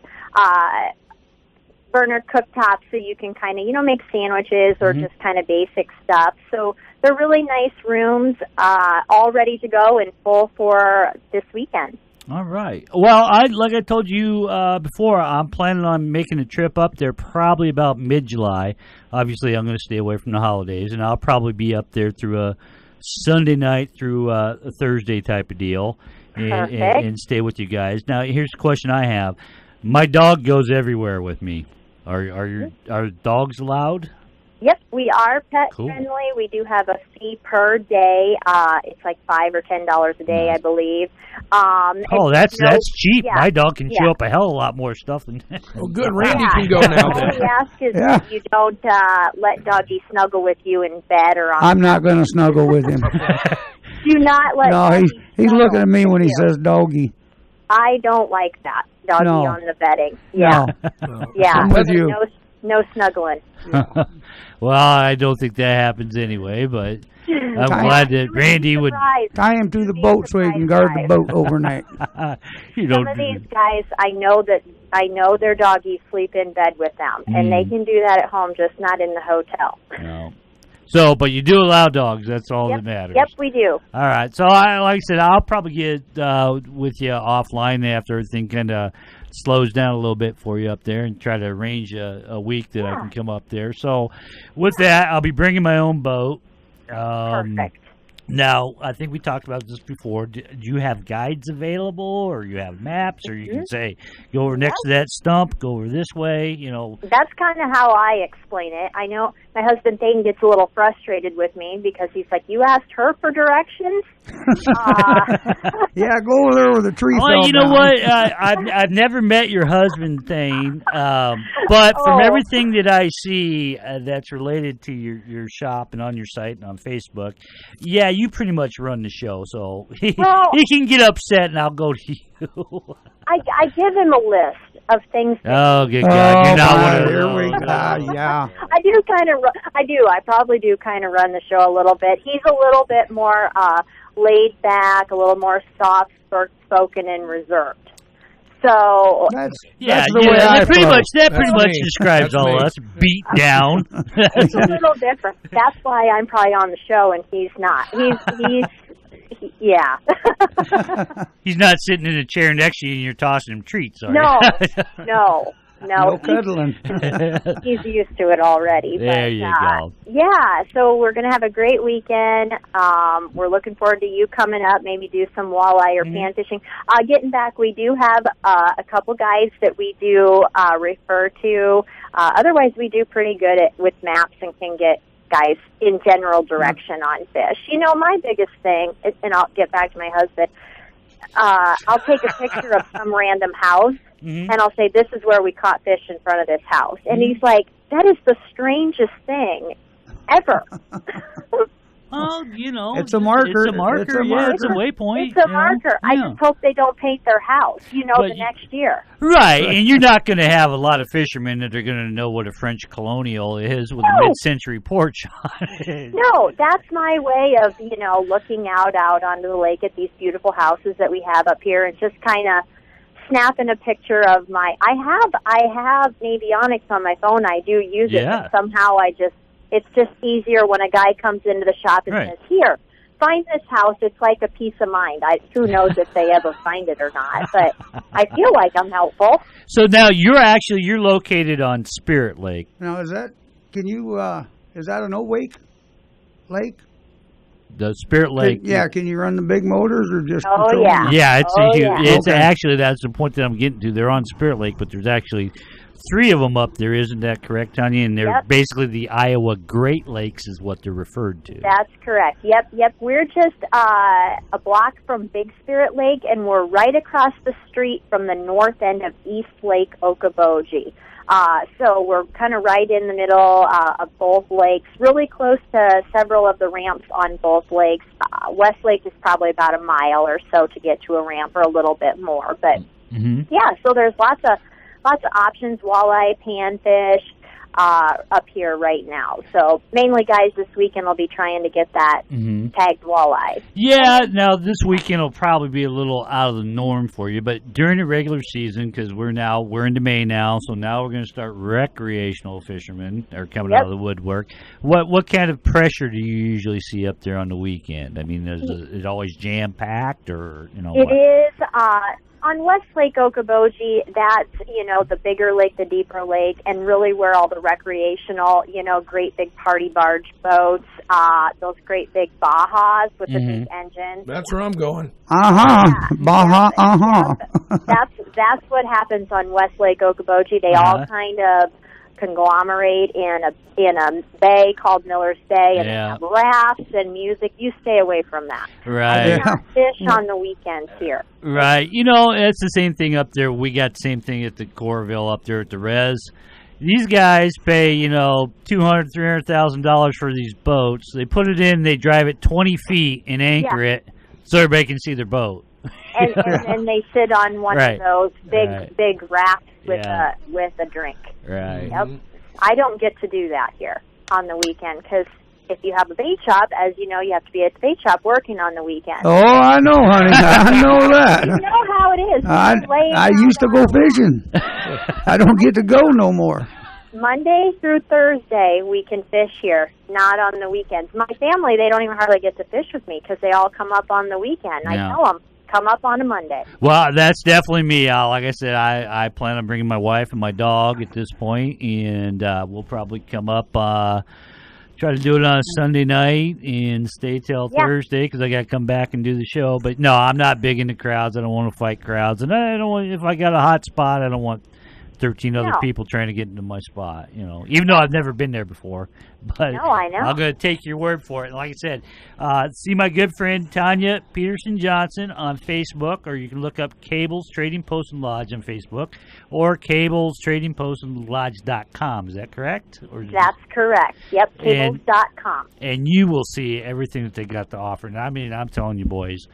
burner cooktop so you can kind of, make sandwiches or just kind of basic stuff. So they're really nice rooms, all ready to go and full for this weekend. All right. Well, like I told you before, I'm planning on making a trip up there probably about mid-July. Obviously, I'm going to stay away from the holidays, and I'll probably be up there through a Sunday night through a Thursday type of deal and stay with you guys. Now, here's the question I have. My dog goes everywhere with me. Are dogs allowed? Yep, we are pet Cool. friendly. We do have a fee per day. It's like $5 or $10 a day, I believe. That's cheap. Yeah, My dog can chew up a hell of a lot more stuff than that. Oh, good. Randy can go now. All we ask is that you don't let doggy snuggle with you in bed or on. I'm not going to snuggle with him. Do not let. No, he's looking at me when he says doggy. I don't like that doggy No. on the bedding. Yeah, No. yeah. I'm with you. No snuggling. Well, I don't think that happens anyway, but I'm glad that Randy would tie him to the boat so he can guard the boat overnight. Some of these guys, I know their doggies sleep in bed with them, and they can do that at home, just not in the hotel. No. So, but you do allow dogs. That's all that matters. Yep, we do. All right. So, like I said, I'll probably get with you offline after everything kind of slows down a little bit for you up there and try to arrange a week that I can come up there. So, with that, I'll be bringing my own boat. Perfect. Now, I think we talked about this before. Do you have guides available, or you have maps, or you can say, go over next to that stump, go over this way, That's kind of how I explain it. I know my husband Thane gets a little frustrated with me because he's like, you asked her for directions? Yeah, go over there where the tree fell Well, you know down. what? I've never met your husband, Thane, but from everything that I see that's related to your shop and on your site and on Facebook, yeah, you pretty much run the show. So he can get upset, and I'll go to you. I give him a list of things. Oh, good God! You're not one of Here those. we go. Yeah. I do kind of. I probably do kind of run the show a little bit. He's a little bit more laid back, a little more soft spoken and reserved. So that's the way I pretty flow. much That's me. describes That's all me. of us. Beat down. it's a little different. That's why I'm probably on the show and he's not. Yeah. He's not sitting in a chair next to you and you're tossing him treats, are you? No. No cuddling. He's used to it already. There you go. Yeah, so we're going to have a great weekend. We're looking forward to you coming up, maybe do some walleye or pan fishing. Getting back, we do have a couple guys that we do refer to. Otherwise, we do pretty good with maps and can get guys in general direction on fish. My biggest thing, and I'll get back to my husband, I'll take a picture of some random house, and I'll say, this is where we caught fish in front of this house. And he's like, that is the strangest thing ever. Oh, it's a marker. It's a marker. Yeah, it's a waypoint. It's a marker. I just hope they don't paint their house, the next year. Right, and you're not going to have a lot of fishermen that are going to know what a French colonial is with a mid-century porch on it. No, that's my way of, looking out onto the lake at these beautiful houses that we have up here and just kind of snapping a picture of I have avionics on my phone. I do use it, but somehow it's just easier when a guy comes into the shop and says, here, find this house. It's like a peace of mind. Who knows if they ever find it or not, but I feel like I'm helpful. So now you're located on Spirit Lake. Now, is that an Owake lake? The Spirit Lake. Can you run the big motors or just Oh, control yeah. them? Yeah, it's Okay. actually, that's the point that I'm getting to. They're on Spirit Lake, but there's actually 3 of them up there. Isn't that correct, Tanya? And they're basically the Iowa Great Lakes is what they're referred to. That's correct. Yep. We're just a block from Big Spirit Lake, and we're right across the street from the north end of East Lake Okoboji. So we're kind of right in the middle of both lakes, really close to several of the ramps on both lakes. West Lake is probably about a mile or so to get to a ramp, or a little bit more. But yeah, so there's lots of options: walleye, panfish. up here right now. So mainly guys this weekend will be trying to get that tagged walleye. Yeah, now this weekend will probably be a little out of the norm for you, but during the regular season, because we're into May now, so now we're going to start recreational fishermen are coming out of the woodwork. What kind of pressure do you usually see up there on the weekend? I mean, is it always jam packed, or It is. On West Lake Okoboji, that's, the bigger lake, the deeper lake, and really where all the recreational, great big party barge boats, those great big Bajas with the big engine. That's where I'm going. Baja, That's what happens on West Lake Okoboji. They all kind of conglomerate in a bay called Miller's Bay, and they have rafts and music. You stay away from that. Right. I cannot fish on the weekends here. Right. It's the same thing up there. We got the same thing at the Corville up there at the Res. These guys pay, $200,000, $300,000 for these boats. They put it in, they drive it 20 feet and anchor it so everybody can see their boat. And then they sit on one of those big rafts with a drink. Right. Yep. I don't get to do that here on the weekend because if you have a bait shop, as you know, you have to be at the bait shop working on the weekend. Oh, I know, honey. I know that. You know how it is. I used to go fishing. I don't get to go no more. Monday through Thursday, we can fish here, not on the weekends. My family, they don't even hardly get to fish with me because they all come up on the weekend. I tell them, come up on a Monday. Well, that's definitely me, Al. Like I said, I plan on bringing my wife and my dog at this point, and we'll probably come up, try to do it on a Sunday night and stay till Thursday because I got to come back and do the show. But no, I'm not big into crowds. I don't want to fight crowds, and I don't want, if I got a hot spot, I don't want 13 other people trying to get into my spot, even though I've never been there before. But no, I know. I'm going to take your word for it. And like I said, see my good friend Tanya Peterson Johnson on Facebook, or you can look up Cables Trading Post and Lodge on Facebook, or cablestradingpostandlodge.com. Is that correct? That's correct. Yep, cables.com. And you will see everything that they got to offer. And I mean, I'm telling you, boys,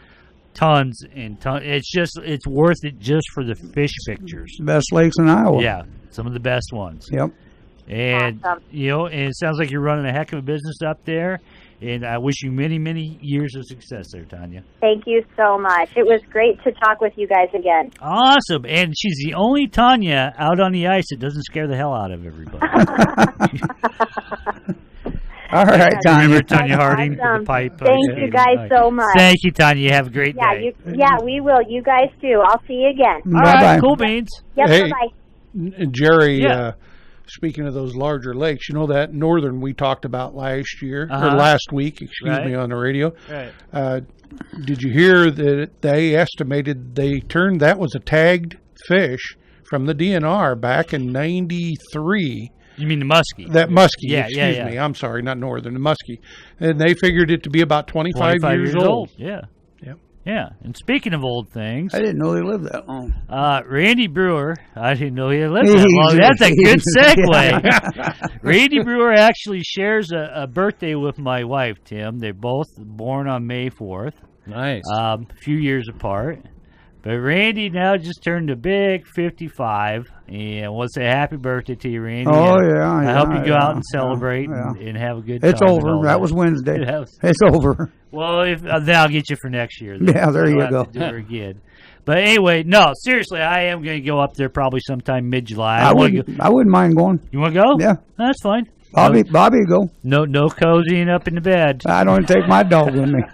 tons and tons. It's worth it just for the fish pictures. Best lakes in Iowa. Yeah, some of the best ones. Yep. And and it sounds like you're running a heck of a business up there. And I wish you many, many years of success there, Tanya. Thank you so much. It was great to talk with you guys again. Awesome. And she's the only Tanya out on the ice that doesn't scare the hell out of everybody. All right, Tanya. Remember Tanya Harding with the pipe. Thank you guys so much. Thank you, Tanya. Have a great day. We will. You guys too. I'll see you again. All right, cool beans. Yep, Hey, bye-bye. Jerry, speaking of those larger lakes, that northern we talked about last year, or last week, me, on the radio. Right. Did you hear that they estimated that was a tagged fish from the DNR back in 93? You mean the muskie? That muskie, excuse me. I'm sorry, not northern, the muskie. And they figured it to be about 25 years old. Yeah. Yep. Yeah. And speaking of old things, I didn't know they lived that long. Randy Brewer, I didn't know he lived that long. That's a good segue. Randy Brewer actually shares a birthday with my wife, Tim. They're both born on May 4th. Nice. A few years apart. But Randy now just turned a big 55, and I want to say happy birthday to you, Randy. Oh, I hope you go out and celebrate and have a good time. It's over. That was Wednesday. It's over. Well, then I'll get you for next year. Yeah, there you go. Do her again. But anyway, no, seriously, I am going to go up there probably sometime mid-July. I wouldn't mind going. You want to go? Yeah. That's fine. Bobby go. No cozying up in the bed. I don't take my dog with me.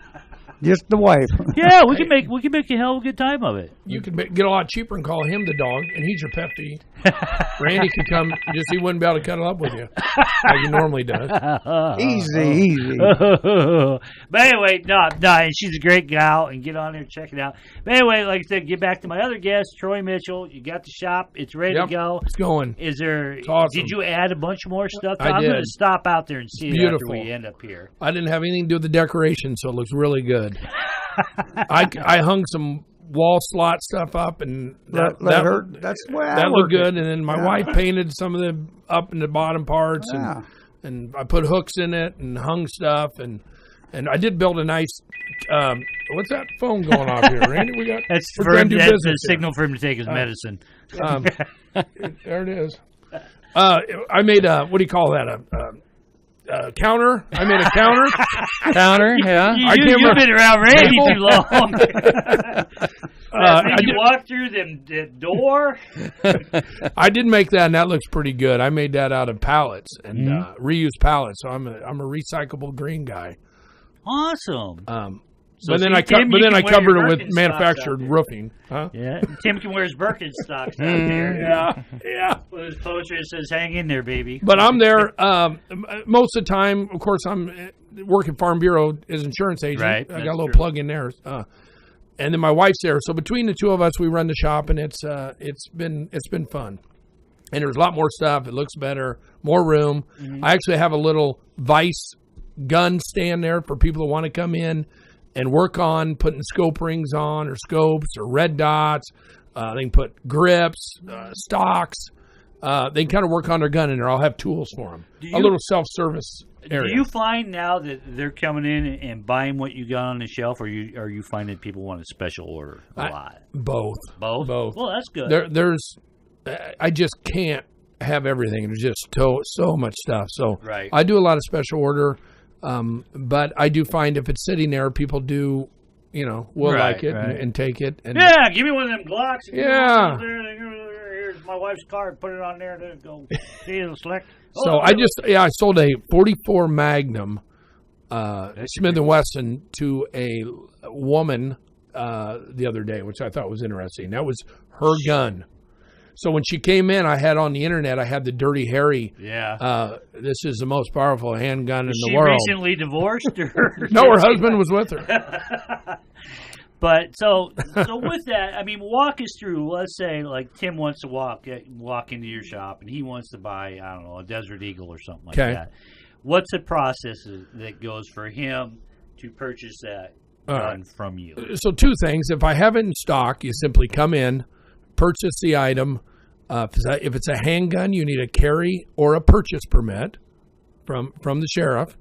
Just the wife. Yeah, we can make a hell of a good time of it. You could get a lot cheaper and call him the dog, and he's your pet to eat. Randy could come, he wouldn't be able to cuddle up with you like he normally does. Easy. But anyway, no, and she's a great gal, and get on there and check it out. But anyway, like I said, get back to my other guest, Troy Mitchell. You got the shop; it's ready to go. It's going. It's awesome. Did you add a bunch more stuff? I I'm did. going to stop out there and see it after we end up here. I didn't have anything to do with the decoration, so it looks really good. I hung some wall slot stuff up, and that's the way that looked good. And then my wife painted some of the up and the bottom parts, and I put hooks in it and hung stuff, and I did build a nice. What's that phone going off here, Randy? That's the signal for him to take his medicine. There it is. I made a, what do you call that? A counter. I made a counter. Counter, yeah. You've been around Randy too long. You walk through the door. I did make that, and that looks pretty good. I made that out of pallets and reused pallets. So I'm a recyclable green guy. Awesome. But then I covered it with manufactured roofing. Huh? Yeah. Tim can wear his Birkenstocks out there. Yeah. With his poster that says, "Hang in there, baby." But I'm there most of the time. Of course, I'm working Farm Bureau as insurance agent. Right, I got a little plug in there. And then my wife's there. So between the two of us, we run the shop, and it's been fun. And there's a lot more stuff. It looks better, more room. I actually have a little vice gun stand there for people that want to come in and work on putting scope rings on, or scopes, or red dots. They can put grips, stocks. They can kind of work on their gun in there. I'll have tools for them. A little self-service area. Do you find now that they're coming in and buying what you got on the shelf, or are you finding people want a special order a lot? Both. Both? Well, that's good. I just can't have everything. There's just so much stuff. So right. I do a lot of special order, but I do find if it's sitting there, people will like it and take it. And yeah, give me one of them Glocks. Yeah. Here's my wife's card. Put it on there. There go. See, it'll select. So I sold a 44 Magnum Smith & Wesson to a woman the other day, which I thought was interesting. That was her gun. So when she came in, I had on the internet, I had the Dirty Harry. Yeah. This is the most powerful handgun in the she world. She recently divorced her. No, her husband was with her. But so with that, I mean, walk us through. Let's say like Tim wants to walk into your shop and he wants to buy, I don't know, a Desert Eagle or something like that. What's the process that goes for him to purchase that gun from you? So two things. If I have it in stock, you simply come in, purchase the item. If it's a handgun, you need a carry or a purchase permit from the sheriff.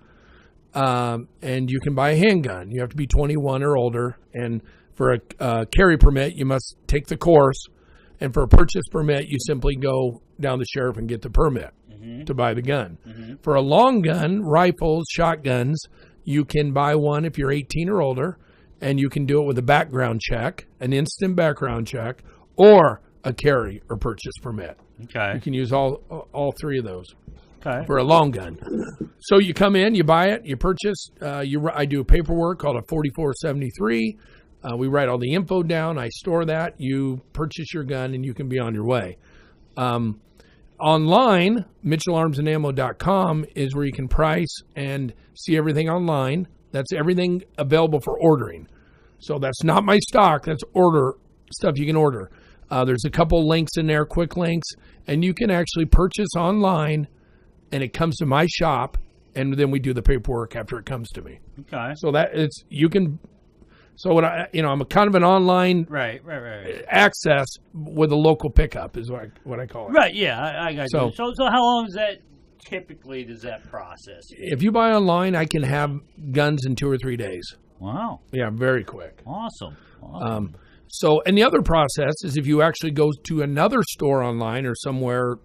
And you can buy a handgun. You have to be 21 or older. And for a carry permit, you must take the course. And for a purchase permit, you simply go down the sheriff and get the permit to buy the gun. For a long gun, rifles, shotguns, you can buy one if you're 18 or older. And you can do it with a background check, an instant background check, or a carry or purchase permit. Okay. You can use all three of those. Okay. For a long gun. So you come in, you buy it, you purchase. I do paperwork called a 4473. We write all the info down. I store that. You purchase your gun, and you can be on your way. Online, MitchellArmsandAmmo.com is where you can price and see everything online. That's everything available for ordering. So that's not my stock. That's stuff you can order. There's a couple links in there, quick links, and you can actually purchase online. And it comes to my shop, and then we do the paperwork after it comes to me. Okay. So what I'm a kind of an online right. access with a local pickup is what I call it. Right. Yeah, I got you. So how long does that process? If you buy online, I can have guns in 2 or 3 days. Wow. Yeah, very quick. Awesome. And the other process is if you actually go to another store online or somewhere.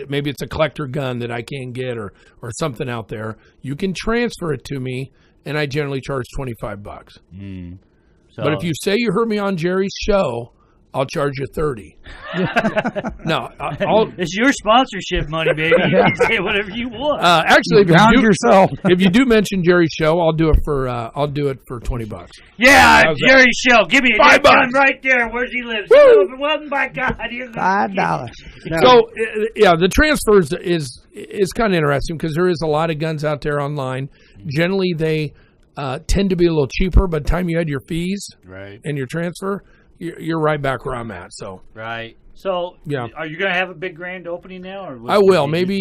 Maybe it's a collector gun that I can't get or something out there. You can transfer it to me, and I generally charge $25. But if you say you heard me on Jerry's show, I'll charge you $30. No, it's your sponsorship money, baby. You can say whatever you want. Actually, if you do mention Jerry's show, I'll do it for $20. Yeah, Jerry's show. Give me $5 right there. Where he lives. Well, my God, $5. So the transfers is kind of interesting because there is a lot of guns out there online. Generally, they tend to be a little cheaper. By the time you add your fees and your transfer, you're right back where I'm at. So right. So yeah. Are you going to have a big grand opening now? Or I will. Maybe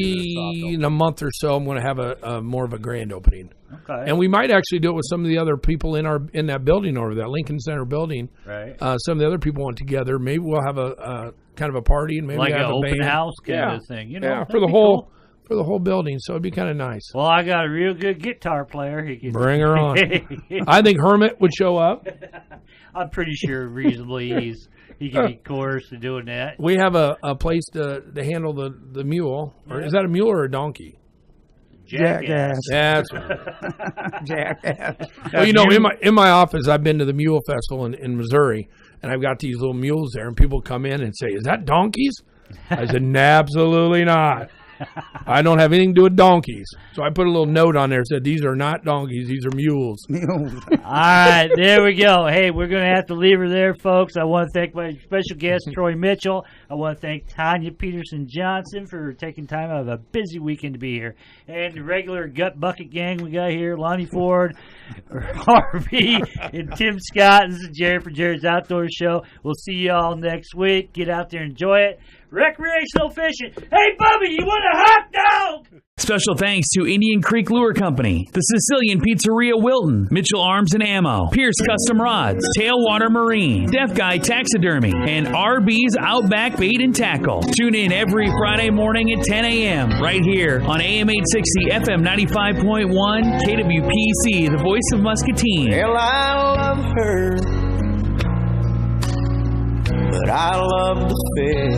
in a month or so, I'm going to have a more of a grand opening. Okay. And we might actually do it with some of the other people in that building over there, Lincoln Center building. Right. Some of the other people want together. Maybe we'll have a kind of a party and maybe like have an a open band. house kind of thing. For the whole for the whole building, so it'd be kind of nice. Well, I got a real good guitar player. He can Bring her on. I think Hermit would show up. I'm pretty sure reasonably he can be coerced to doing that. We have a place to handle the mule. Or is that a mule or a donkey? Jackass. Yeah, that's Jackass. Well, you know, in my office, I've been to the Mule Festival in Missouri, and I've got these little mules there, and people come in and say, "Is that donkeys?" I said, "Absolutely not. I don't have anything to do with donkeys." So I put a little note on there that said, "These are not donkeys. These are mules." Mules. All right, there we go. Hey, we're going to have to leave her there, folks. I want to thank my special guest, Troy Mitchell. I want to thank Tanya Peterson-Johnson for taking time out of a busy weekend to be here. And the regular Gut Bucket gang we got here, Lonnie Ford, Harvey, and Tim Scott. This is Jerry for Jerry's Outdoor Show. We'll see you all next week. Get out there and enjoy it. Recreational fishing. Hey, Bubby, you want a hot dog? Special thanks to Indian Creek Lure Company, the Sicilian Pizzeria Wilton, Mitchell Arms and Ammo, Pierce Custom Rods, Tailwater Marine, Deaf Guy Taxidermy, and RB's Outback Bait and Tackle. Tune in every Friday morning at 10 a.m. right here on AM 860, FM 95.1, KWPC, the voice of Muscatine. Well, I love her, but I love to fish.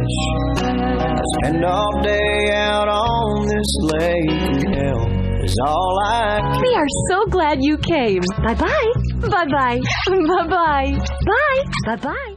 I spend all day out on this lake, and hell is all I can. We are so glad you came. Bye-bye. Bye-bye. Bye-bye. Bye. Bye-bye.